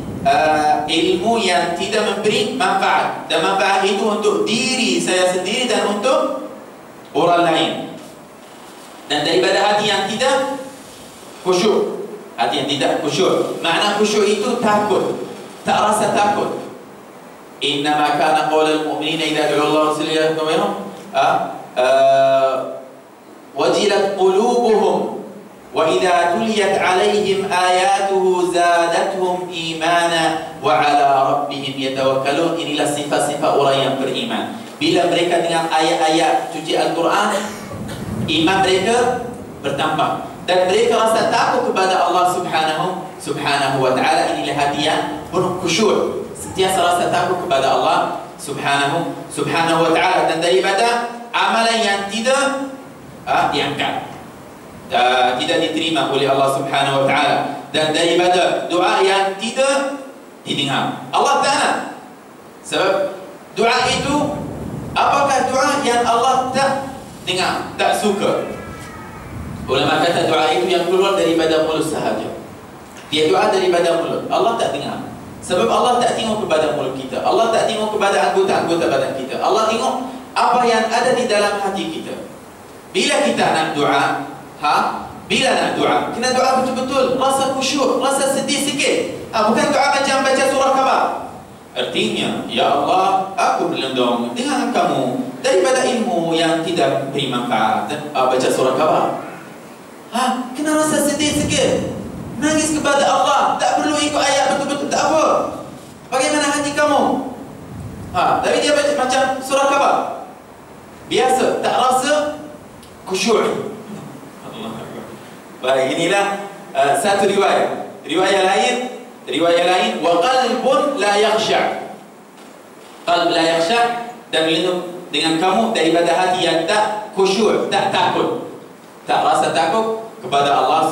ilmu yang tidak memberi manfaat, dan manfaat itu untuk diri saya sendiri dan untuk orang lain. Dan daripada hati yang tidak khusyuk, hati yang tidak khusyuk. Makna khusyuk itu takut, tak rasa takut. Innama kana qaulul mu'minina idza du'a Allah rasulahu wajilat qulubuhum wa idza tuliyat 'alaihim ayatuhu zadatuhum imana wa 'ala rabbihim yatawakkalun. Inilah sifat-sifat orang yang beriman. Bila mereka dengan ayat-ayat suci Al-Quran, iman mereka bertambah dan mereka rasa takut kepada Allah Subhanahu Wa Taala. Inilah hati yang penuh khusyuk, sentiasa rasa takut kepada Allah Subhanahu Wa Taala. Dan daripada amalan yang tidak diangkat, tidak diterima oleh Allah Subhanahu Wa Taala, dan daripada doa yang tidak didengar Allah Taala. Sebab doa itu, apakah doa yang Allah tak dengar, tak suka? Ulama kata doa itu yang keluar daripada mulut sahaja. Dia doa daripada mulut, Allah tak dengar. Sebab Allah tak tengok kepada mulut kita, Allah tak tengok kepada anggota-anggota badan kita. Allah tengok apa yang ada di dalam hati kita. Bila kita nak doa, bila nak doa, kena doa betul-betul, rasa khusyuk, rasa sedih sikit. Bukan doa macam baca surah khabar. Artinya, ya Allah, aku berlindung dengan kamu daripada ilmu yang tidak beri manfaat. Baca surah khabar. Kena rasa sedih sikit, nangis kepada Allah. Tak perlu ikut ayat betul-betul, tak apa. Bagaimana hati kamu? Tapi dia baca macam surah khabar, biasa, tak rasa khusyuk. Baik, inilah satu riwayat. Riwayat lain, wa qalbun la yakhsha. Qalb la yakhsha, dan berlindung dengan kamu daripada hati yang tak khusyuk, tak takut, tak rasa takut kepada Allah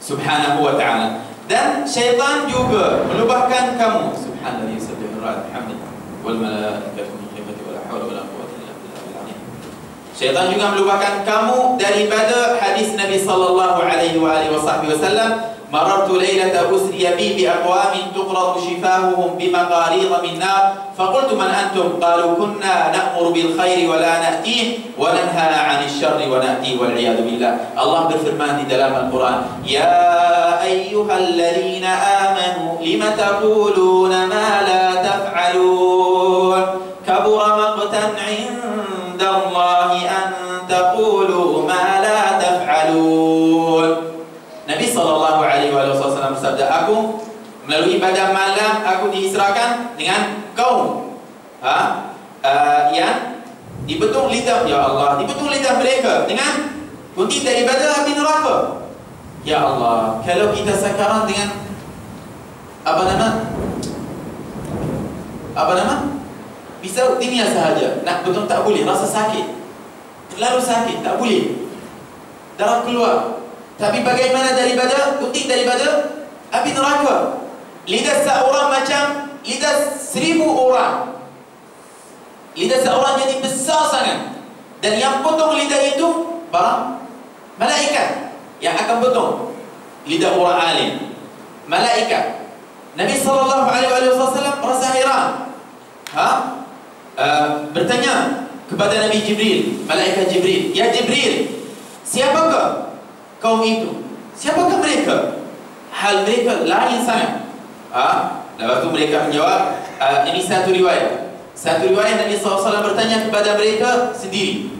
Subhanahu Wa Taala. Dan syaitan juga melubahkan kamu. Subhanallah, yusabbihu bihamdihi wal malaikatu min khifati wala hawla wala quwwata illa billah. Syaitan juga melubahkan kamu daripada hadis Nabi sallallahu alaihi wasallam, marartu lailata usriya bi aqwamin tuqratu shifahuhum bimaqarid min nar faqultu man antum qalu kunna na'muru bil khairi wa la na'tih wa nanha 'anil syarri wa na'ti wal 'iyadu billah. Allah berfirman di dalam Al-Quran, ya ayyuhalladzina amanu lima taquluna ma la taf'alun kabura maqtan 'inda Allahi an taqulu ma la taf'alun. Nabi SAW bersabda, aku melalui pada malam aku diisrakan dengan kaum yang dibetung lidah, ya Allah, dibetung lidah mereka dengan gunting daripada api neraka. Ya Allah, kalau kita sekarang dengan apa nama pisau timia sahaja nak betul tak boleh, rasa sakit, terlalu sakit, tak boleh, darah keluar. Tapi bagaimana daripada gunting daripada api neraka? Lidah seorang macam lidah 1000 orang. Lidah seorang jadi besar sangat. Dan yang potong lidah itu para malaikat yang akan potong lidah orang alim. Malaikat. Nabi SAW rasa heran. Bertanya kepada Nabi Jibril, malaikat Jibril, "Ya Jibril, siapakah kaum itu? Siapakah mereka? Hal mereka lain sangat." Lepas tu mereka menjawab, ini satu riwayat. Satu riwayat Nabi SAW bertanya kepada mereka sendiri.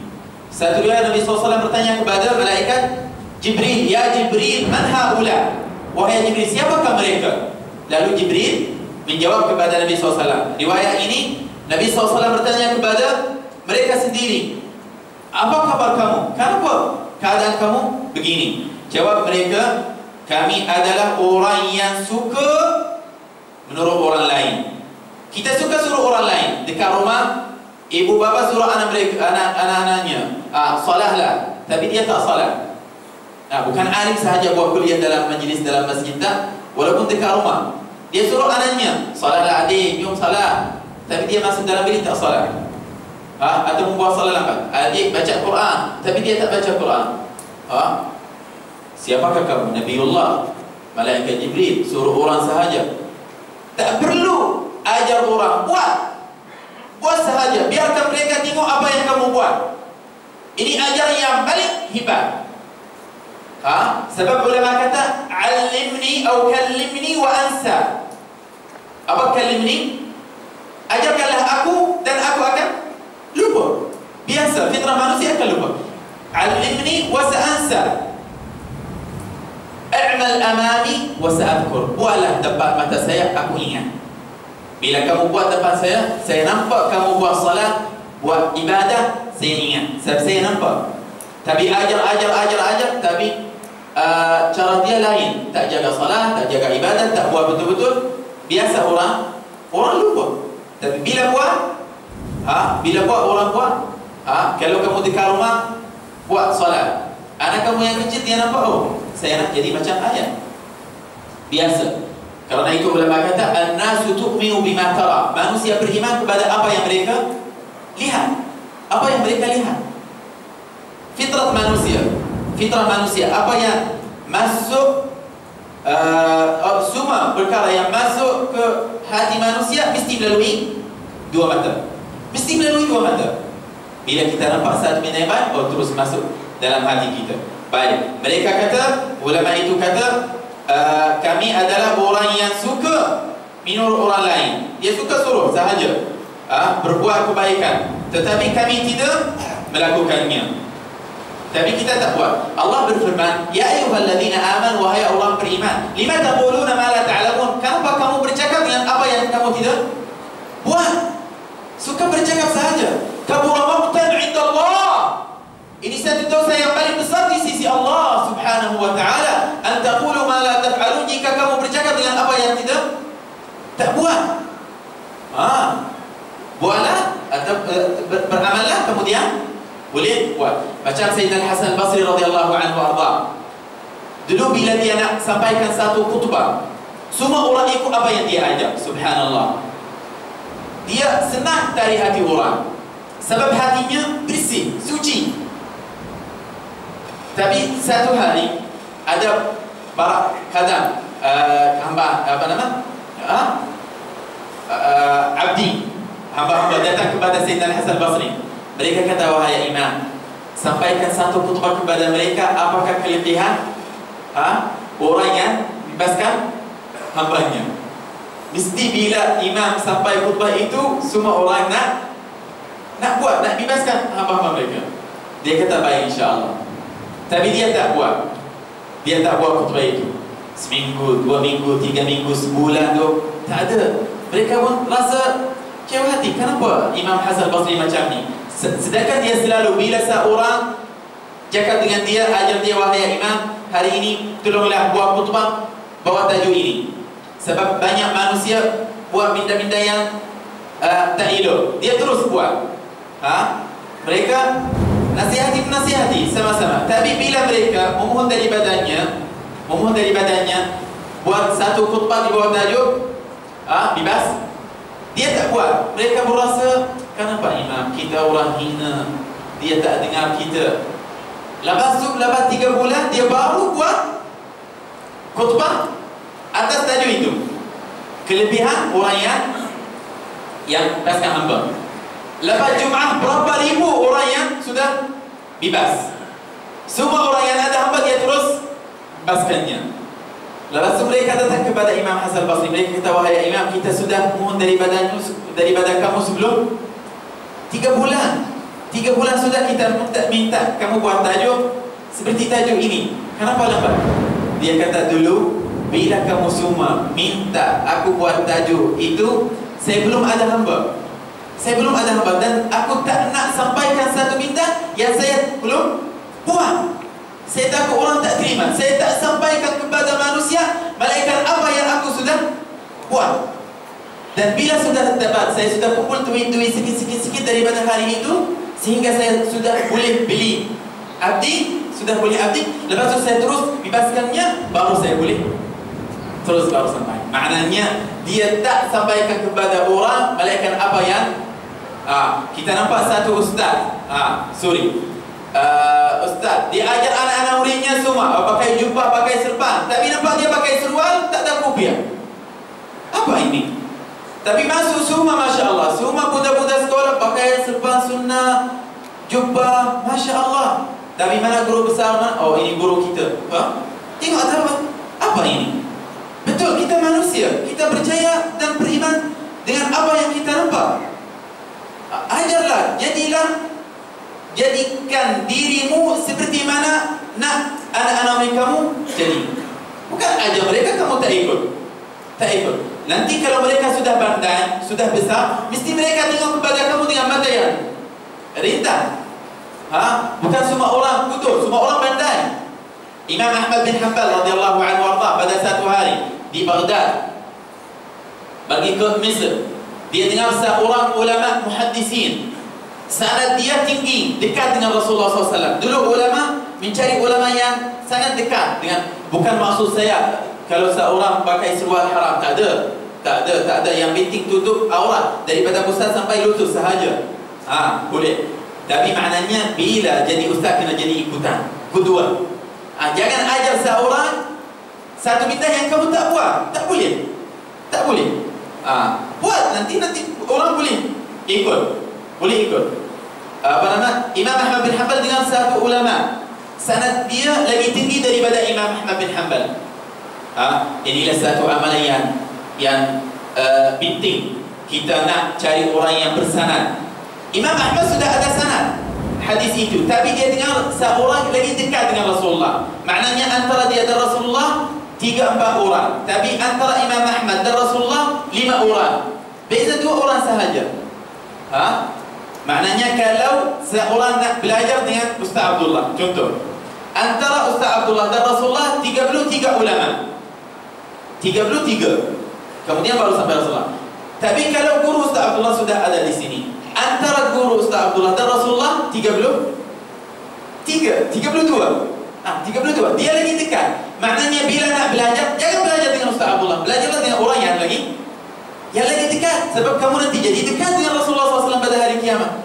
Satu riwayat Nabi SAW bertanya kepada malaikat Jibril, "Ya Jibril, man haula?" Wahai Jibril, siapakah mereka? Lalu Jibril menjawab kepada Nabi SAW. Riwayat ini Nabi SAW bertanya kepada mereka sendiri, "Apa kabar kamu? Kenapa keadaan kamu begini?" Jawab mereka, "Kami adalah orang yang suka menurut orang lain. Kita suka suruh orang lain. Dekat rumah, ibu bapa suruh anak-anaknya, salatlah, tapi dia tak salat. Bukan alim sahaja buat kuliah dalam majlis dalam masjid, tak. Walaupun dekat rumah, dia suruh anaknya, salatlah adik, jom salat, tapi dia masuk dalam bilik tak salat. Atau membuat salat lambat. Adik baca Quran, tapi dia tak baca Quran. Siapakah kamu? Nabiullah, malaikat Jibril suruh orang sahaja. Tak perlu ajar orang, buat sahaja. Biarkan mereka tengok apa yang kamu buat. Ini ajaran yang paling hebat. Sebab ulama kata, "Alimni atau kallimni wa ansa." Apa kallimni? Ajarkanlah aku dan aku akan lupa. Biasa, fitrah manusia akan lupa. Alimni wa sa'ansa. A'mal amami wa sa'adkur. Buatlah depan mata saya, aku ingat. Bila kamu buat depan saya nampak kamu buat salat, buat ibadah, saya ingat. Sebab saya nampak. Tapi ajar, tapi cara dia lain. Tak jaga salat, tak jaga ibadah, tak buat betul-betul. Biasa orang lupa. Tapi bila buat orang buat. Kalau kamu dekat rumah buat salat, anak kamu yang kecil dia nampak, saya nak jadi macam ayah. Biasa. Kerana itu ulama kata, "An-nasu tu'minu bima tara." Manusia beriman kepada apa yang mereka lihat. Apa yang mereka lihat. Fitrah manusia, apa yang masuk, semua perkara yang masuk ke hati manusia mesti melalui dua mata. Bila kita nampak satu benda yang baik, terus masuk dalam hati kita. Baik, mereka kata, ulama itu kata, kami adalah orang yang suka menurut orang lain. Dia suka suruh sahaja berbuat kebaikan, tetapi kami tidak melakukannya. Tapi kita tak buat. Allah berfirman, "Ya ayyuhalladzina amanu, wahai orang beriman, lima taquluna ma la ta'lamun?" Kenapa kamu bercakap dengan apa yang kamu tidak buat? Suka bercakap sahaja. Kabura maqtan 'inda Allah. Ini satu dosa yang paling besar di sisi Allah Subhanahu wa ta'ala. An taqulu ma la taf'alun. Jika kamu bercakap dengan apa yang tidak tak buat. Buatlah atau beramallah, kemudian boleh buat. Macam Sayyidina Al-Hasan Al-Basri radhiyallahu anhu arda. Dulu bila dia nak sampaikan satu khutbah, semua orang ikut apa yang dia ajar. Subhanallah. Dia senang dari hati orang, sebab hatinya bersih, suci. Tapi satu hari ada para kadang hamba, abdi, hamba-hamba datang kepada Sayyidina Al-Hasan Al-Basri. Mereka kata, "Wahai imam, sampaikan satu khutbah kepada mereka. Apakah kelebihan orang yang bebaskan hambanya?" Mesti bila imam sampai khutbah itu, semua orang nak buat, nak bebaskan hamba-hamba mereka. Dia kata, "Baik, insya-Allah." Tapi dia tak buat. Dia tak buat khutbah itu. Seminggu, 2 minggu, 3 minggu, sebulan tu tak ada. Mereka pun rasa kecewa hati. Kenapa Imam Hasan Basri macam ni? Sedangkan dia selalu bila seorang cakap dengan dia, ajar dia, "Wahai imam, hari ini tolonglah buat khutbah, bawa tajuk ini." Sebab banyak manusia buat benda-benda yang tak elok. Dia terus buat. Mereka nasihati sama-sama. Tapi bila mereka memohon dari badannya buat satu khutbah di bawah tajuk bebas, dia tak buat. Mereka berasa, kenapa imam kita orang hina, dia tak dengar kita. Lepas 3 bulan dia baru buat khutbah atas tajuk itu. Kelebihan orang yang bebaskan hamba. Lepas Jumaat berapa ribu orang yang sudah bebas. Semua orang yang ada hamba dia terus bebaskannya. Lepas tu mereka datang kepada Imam Hasan Basri. Mereka kata, wahai Imam, kita sudah mohon daripada kamu sebelum 3 bulan. 3 bulan sudah kita minta kamu buat tajuk seperti tajuk ini. Kenapa lambat? Dia kata, dulu bila kamu semua minta aku buat tajuk itu, saya belum ada hamba. Dan aku tak nak sampaikan satu minta yang saya belum buat. Saya takut orang tak terima. Saya tak sampaikan kepada manusia malaikat apa yang aku sudah buat. Dan bila sudah dapat, saya sudah kumpul duit sikit daripada hari itu, sehingga saya sudah boleh beli abdi, lepas tu saya terus bebaskannya, baru saya boleh terus baru sampai. Maknanya dia tak sampaikan kepada orang malaikat apa yang kita nampak satu ustaz, ustaz dia ajar anak-anak muridnya semua pakai jubah, pakai serban, tapi nampak dia pakai serual, tak ada kopiah. Apa ini? Tapi masuk semua, Masya Allah, semua budak-budak sekolah pakai serban sunnah, jubah, Masya Allah. Tapi mana guru besar mana? Oh, ini guru kita. Tengok apa ini? Betul, kita manusia, kita percaya dan beriman dengan apa yang kita nampak. Ajarlah, jadikan dirimu seperti mana nak anak-anak kamu jadi. Bukan ajar mereka kamu tak ikut. Nanti kalau mereka sudah pandai, sudah besar, mesti mereka tengok kepada kamu dengan mata yang rintang. Bukan semua orang kutul, semua orang pandai. Imam Ahmad bin Hanbal radhiyallahu anhu warda pada satu hari di Baghdad pergi ke Mesir. Dia dengar seorang ulama muhaddisin, sanad dia tinggi, dekat dengan Rasulullah SAW. Dulu ulama mencari ulama yang sangat dekat dengan, bukan maksud saya kalau seorang pakai serual haram, tak ada. Yang penting tutup aurat daripada pusat sampai lutut sahaja. Boleh. Tapi maknanya bila jadi ustaz kena jadi ikutan, kedua. Jangan ajar seorang satu bid'ah yang kamu tak buat. Tak boleh. Buat nanti orang boleh ikut. Imam Ahmad bin Hanbal dengan satu ulama, sanad dia lagi tinggi daripada Imam Ahmad bin Hanbal. Inilah satu amalan yang penting. Kita nak cari orang yang bersanad. Imam Ahmad sudah ada sanad hadis itu, tapi dia dengar seorang lagi dekat dengan Rasulullah. Maknanya antara dia dan Rasulullah 3-4 orang, tapi antara Imam Ahmad dan Rasulullah 5 orang. Beza 2 orang sahaja. Maknanya kalau seorang nak belajar dengan Ustaz Abdullah, contoh, antara Ustaz Abdullah dan Rasulullah 33 ulama. 33. Kemudian baru sampai Rasulullah. Tapi kalau guru Ustaz Abdullah sudah ada di sini, antara guru Ustaz Abdullah dan Rasulullah 32. Dia lagi dekat. Maknanya bila nak belajar, jangan belajar dengan Ustaz Abdullah, belajarlah dengan orang yang lagi dekat. Sebab kamu nanti jadi dekat dengan Rasulullah SAW pada hari kiamat.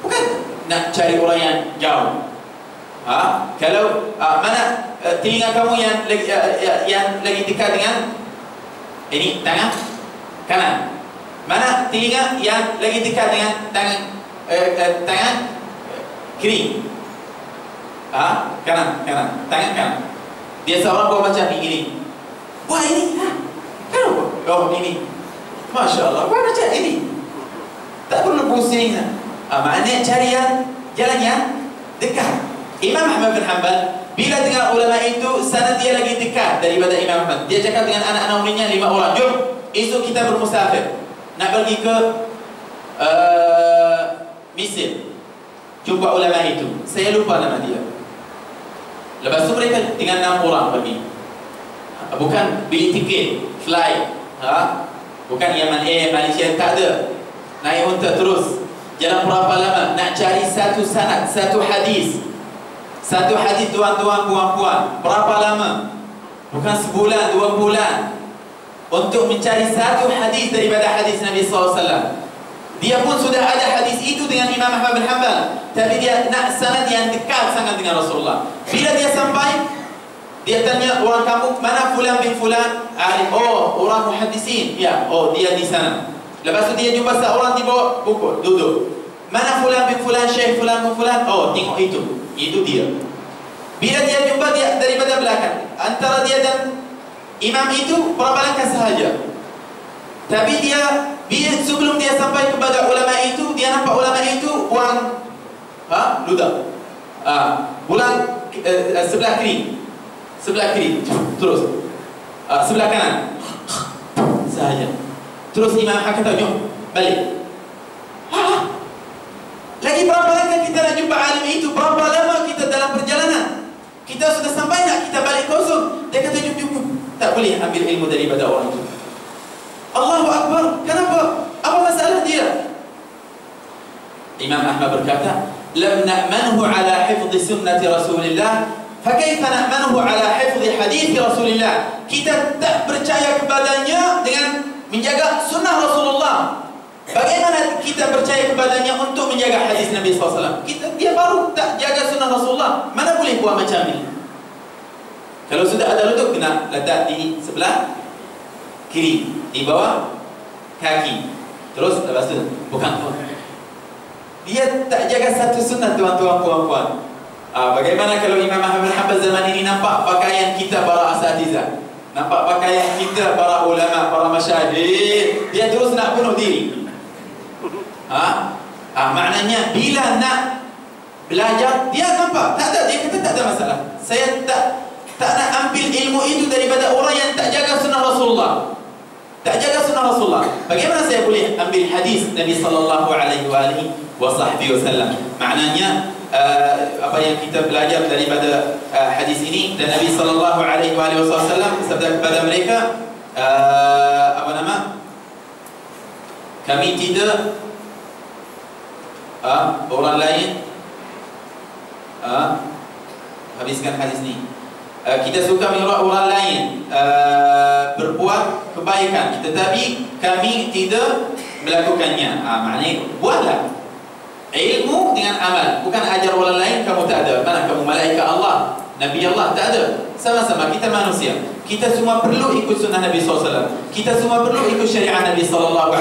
Bukan nak cari orang yang jauh. Kalau mana telinga kamu yang lagi dekat dengan ini tangan kanan, mana telinga yang lagi dekat dengan tangan kiri? Kanan, tangan kanan. Dia seorang buat macam ini. Wah ini, kenapa? Ini, Masya Allah, buat macam ini. Tak perlu pusing. Maknanya cari jalan yang dekat. Imam Ahmad bin Hanbal bila dengar ulama itu, sanad dia lagi dekat daripada Imam Ahmad. Dia cakap dengan anak-anak muridnya 5 orang, jom esok kita bermusafir, nak pergi ke Mesir, jumpa ulama itu. Saya lupa nama dia. Lepas tu mereka dengan 6 orang pergi. Bukan beli tiket fly, bukan Yaman Air, Malaysia, tak ada. Naik unta terus Jalan berapa lama nak cari satu sanad, satu hadis. Satu hadis tuan-tuan, puan-puan, berapa lama? Bukan sebulan, 2 bulan untuk mencari satu hadis daripada hadis Nabi SAW. Dia pun sudah ada hadis itu dengan Imam Ahmad bin Hanbal, tapi dia nak sanad yang dekat sangat dengan Rasulullah. Bila dia sampai, dia tanya orang kampung, mana fulan bin fulan? Oh, orang muhaddisin. Ya, oh dia di sana. Lepas tu dia jumpa seorang di bawah buku, duduk. Mana fulan bin fulan, syekh fulan bin fulan? Oh, tengok itu dia. Bila dia jumpa dia daripada belakang, antara dia dan imam itu berapa langkah sahaja. Tapi dia sebelum dia sampai kepada ulama itu, dia nampak ulama itu buang ludah. Buang sebelah kiri, terus sebelah kanan sahaja. Terus imam kata, "Jom balik." Lagi berapa lama kita nak jumpa alim itu? Berapa lama kita dalam perjalanan? Kita sudah sampai nak kita balik kosong. Dia kata, "Jom. Tak boleh ambil ilmu daripada orang itu." Allahu Akbar. Kenapa? Apa masalah dia? Imam Ahmad berkata, "Lam na'manhu ala hifdhi sunnati Rasulillah, fakaifa na'manhu ala hifdhi hadith Rasulillah?" Kita tak percaya kepadanya dengan menjaga sunnah Rasulullah. Bagaimana kita percaya kepadanya untuk menjaga hadis Nabi SAW? Dia baru tak jaga sunnah Rasulullah. Mana boleh buat macam ni? Kalau sudah ada lutut, kena letak di sebelah kiri, di bawah kaki. Terus lepas tu, bukan. Dia tak jaga satu sunnah, tuan-tuan, puan-puan. Bagaimana kalau Imam Ahmad bin Hanbal zaman ini nampak pakaian kita para asatizah, nampak pakaian kita para ulama, para masyayikh, dia terus nak bunuh diri. Maknanya bila nak belajar, dia nampak tak ada, dia kata tak ada masalah. Saya tak nak ambil ilmu itu daripada orang yang tak jaga sunnah Rasulullah. Tak jaga sunnah Rasulullah. Bagaimana saya boleh ambil hadis Nabi sallallahu alaihi wasallam? Maknanya apa yang kita belajar daripada hadis ini, dan Nabi sallallahu alaihi wasallam bersabda kepada mereka, kami tidak orang lain habiskan hadis ni. Kita suka melihat orang lain berbuat kebaikan, tetapi kami tidak melakukannya. Maknanya buatlah ilmu dengan amal, bukan ajar orang lain kamu tak ada. Mana kamu malaikat Allah, Nabi Allah? Tak ada. Sama-sama kita manusia. Kita semua perlu ikut sunnah Nabi SAW. Kita semua perlu ikut syariat Nabi SAW.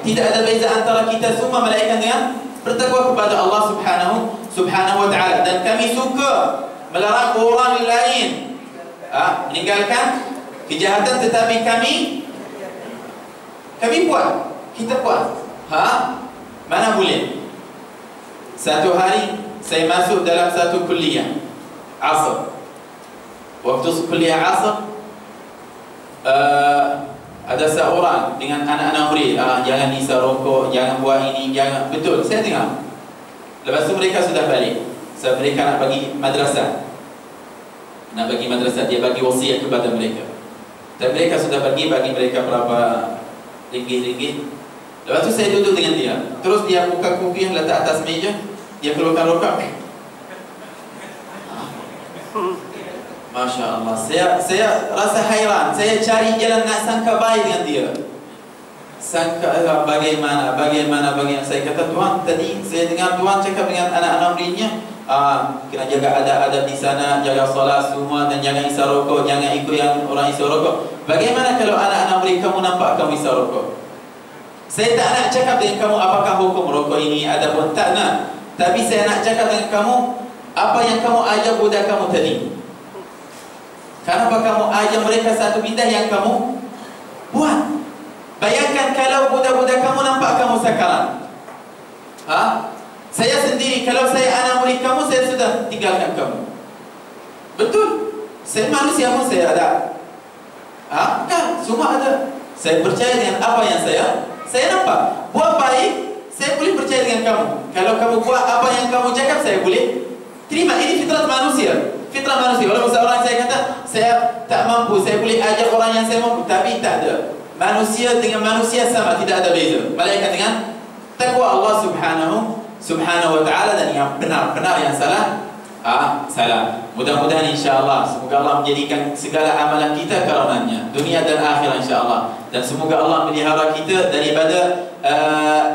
Tidak ada beza antara kita semua malaikat dengan bertakwa kepada Allah Subhanahu wa ta'ala. Dan kami suka melarang orang lain meninggalkan kejahatan, tetapi kami buat, kita buat. Mana boleh? Satu hari saya masuk dalam satu kuliah Asr. Waktu kuliah Asr, ada seorang dengan anak-anak murid, jangan isap rokok, jangan buat ini, jangan. Betul, saya dengar. Lepas tu mereka sudah balik. So, mereka nak bagi madrasah. Dia bagi wasiat kepada mereka. Dan mereka sudah bagi mereka berapa ringgit. Lepas tu saya duduk dengan dia. Terus dia buka kopi yang letak atas meja. Dia keluarkan rokok. Masya Allah, saya rasa hairan. Saya cari jalan nak sangka baik dengan dia. Sangka bagaimana. Saya kata, Tuan, tadi saya dengar Tuan cakap dengan anak-anak muridnya, kena jaga adab di sana, jaga solat semua, dan jangan isap rokok, jangan ikut yang orang isap rokok. Bagaimana kalau anak-anak murid kamu nampak kamu isap rokok? Saya tak nak cakap dengan kamu apakah hukum rokok ini, ada pun tak nak. Tapi saya nak cakap dengan kamu apa yang kamu ajar budak kamu tadi. Kenapa kamu ajar mereka satu bid'ah yang kamu buat? Bayangkan kalau budak-budak kamu nampak kamu sakarat. Saya sendiri, kalau saya anak murid kamu, saya sudah tinggalkan kamu. Betul. Saya manusia pun saya ada. Kan, semua ada. Saya percaya dengan apa yang saya nampak. Buat baik, saya boleh percaya dengan kamu. Kalau kamu buat apa yang kamu cakap, saya boleh terima. Ini fitrah manusia. Fitrah manusia. Walaupun seorang saya kata, saya tak mampu, saya boleh ajar orang yang saya mampu, tapi tak ada. Manusia dengan manusia sama, tidak ada beza. Malaikat dengan Takwa Allah subhanahu wa ta'ala, dan yang benar-benar yang salah salah. Mudah-mudahan insya-Allah semoga Allah menjadikan segala amalan kita karenanya, dunia dan akhirat insya-Allah. Dan semoga Allah melihara kita daripada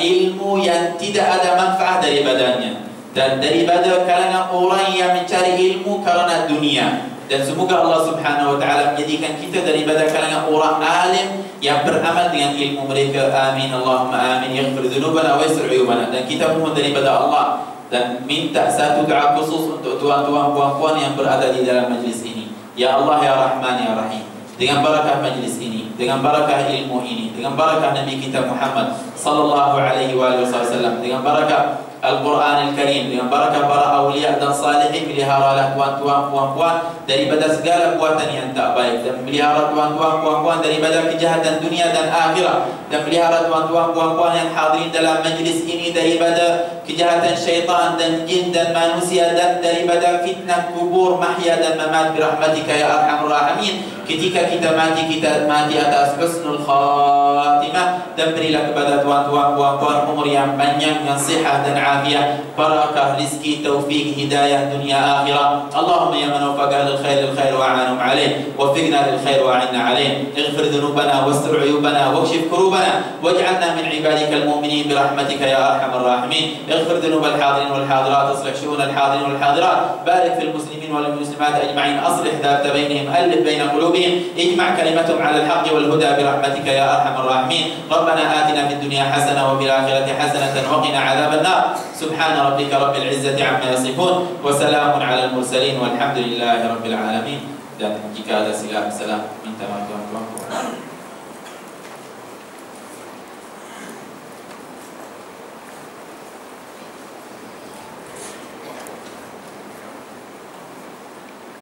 ilmu yang tidak ada manfaat daripadanya, dan daripada kalangan orang yang mencari ilmu kerana dunia. Dan semoga Allah subhanahu wa ta'ala menjadikan kita daripada kalangan orang alim yang beramal dengan ilmu mereka. Amin Allahumma amin. Yaghfir dzunubana wa yassir uyubana. Dan kita mohon daripada Allah dan minta satu doa khusus untuk tuan-tuan puan-puan yang berada di dalam majlis ini. Ya Allah ya Rahman ya Rahim, dengan barakah majlis ini, dengan barakah ilmu ini, dengan barakah Nabi kita Muhammad sallallahu alaihi wasallam, dengan barakah Al-Quran Al-Karim, dengan barakah para awliya dan salihin, peliharalah tuan-tuan puan-puan daripada segala buatan yang tak baik, dan pelihara tuan-tuan puan-puan daripada kejahatan dunia dan akhirat, dan pelihara tuan-tuan puan-puan yang hadirin dalam majlis ini daripada kejahatan syaitan dan jin dan manusia, dan daripada fitnah kubur, mahya dan mamat, birahmatika ya arhamar rahimin. Ketika kita mati atas husnul khatimah, dan berilah kepada tuan-tuan puan-puan umur yang panjang, yang sihat dan afiat, barakah, rizki, taufik, hidayah dunia akhirat. Allahumma ya man waffaqa lil khair wa a'anum alayh, waffiqna lil khair wa a'inna alayh, ighfir dhunubana wastur uyubana wakshif kurubana, waj'alna min ibadika al-mu'minin birahmatika ya arhamar rahimin. اغفر ذنوب الحاضرين والحاضرات، اصلح شؤون الحاضرين والحاضرات، بارك في المسلمين والمسلمات اجمعين، اصلح ذات بينهم، الف بين قلوبهم، اجمع كلمتهم على الحق والهدى برحمتك يا ارحم الراحمين. ربنا آتنا في الدنيا حسنه وفي الاخره حسنه وقنا عذاب النار. سبحان ربك رب العزه عما يصفون وسلام على المرسلين والحمد لله رب العالمين. Dan jika ada silap salah minta maaf tuan-tuan.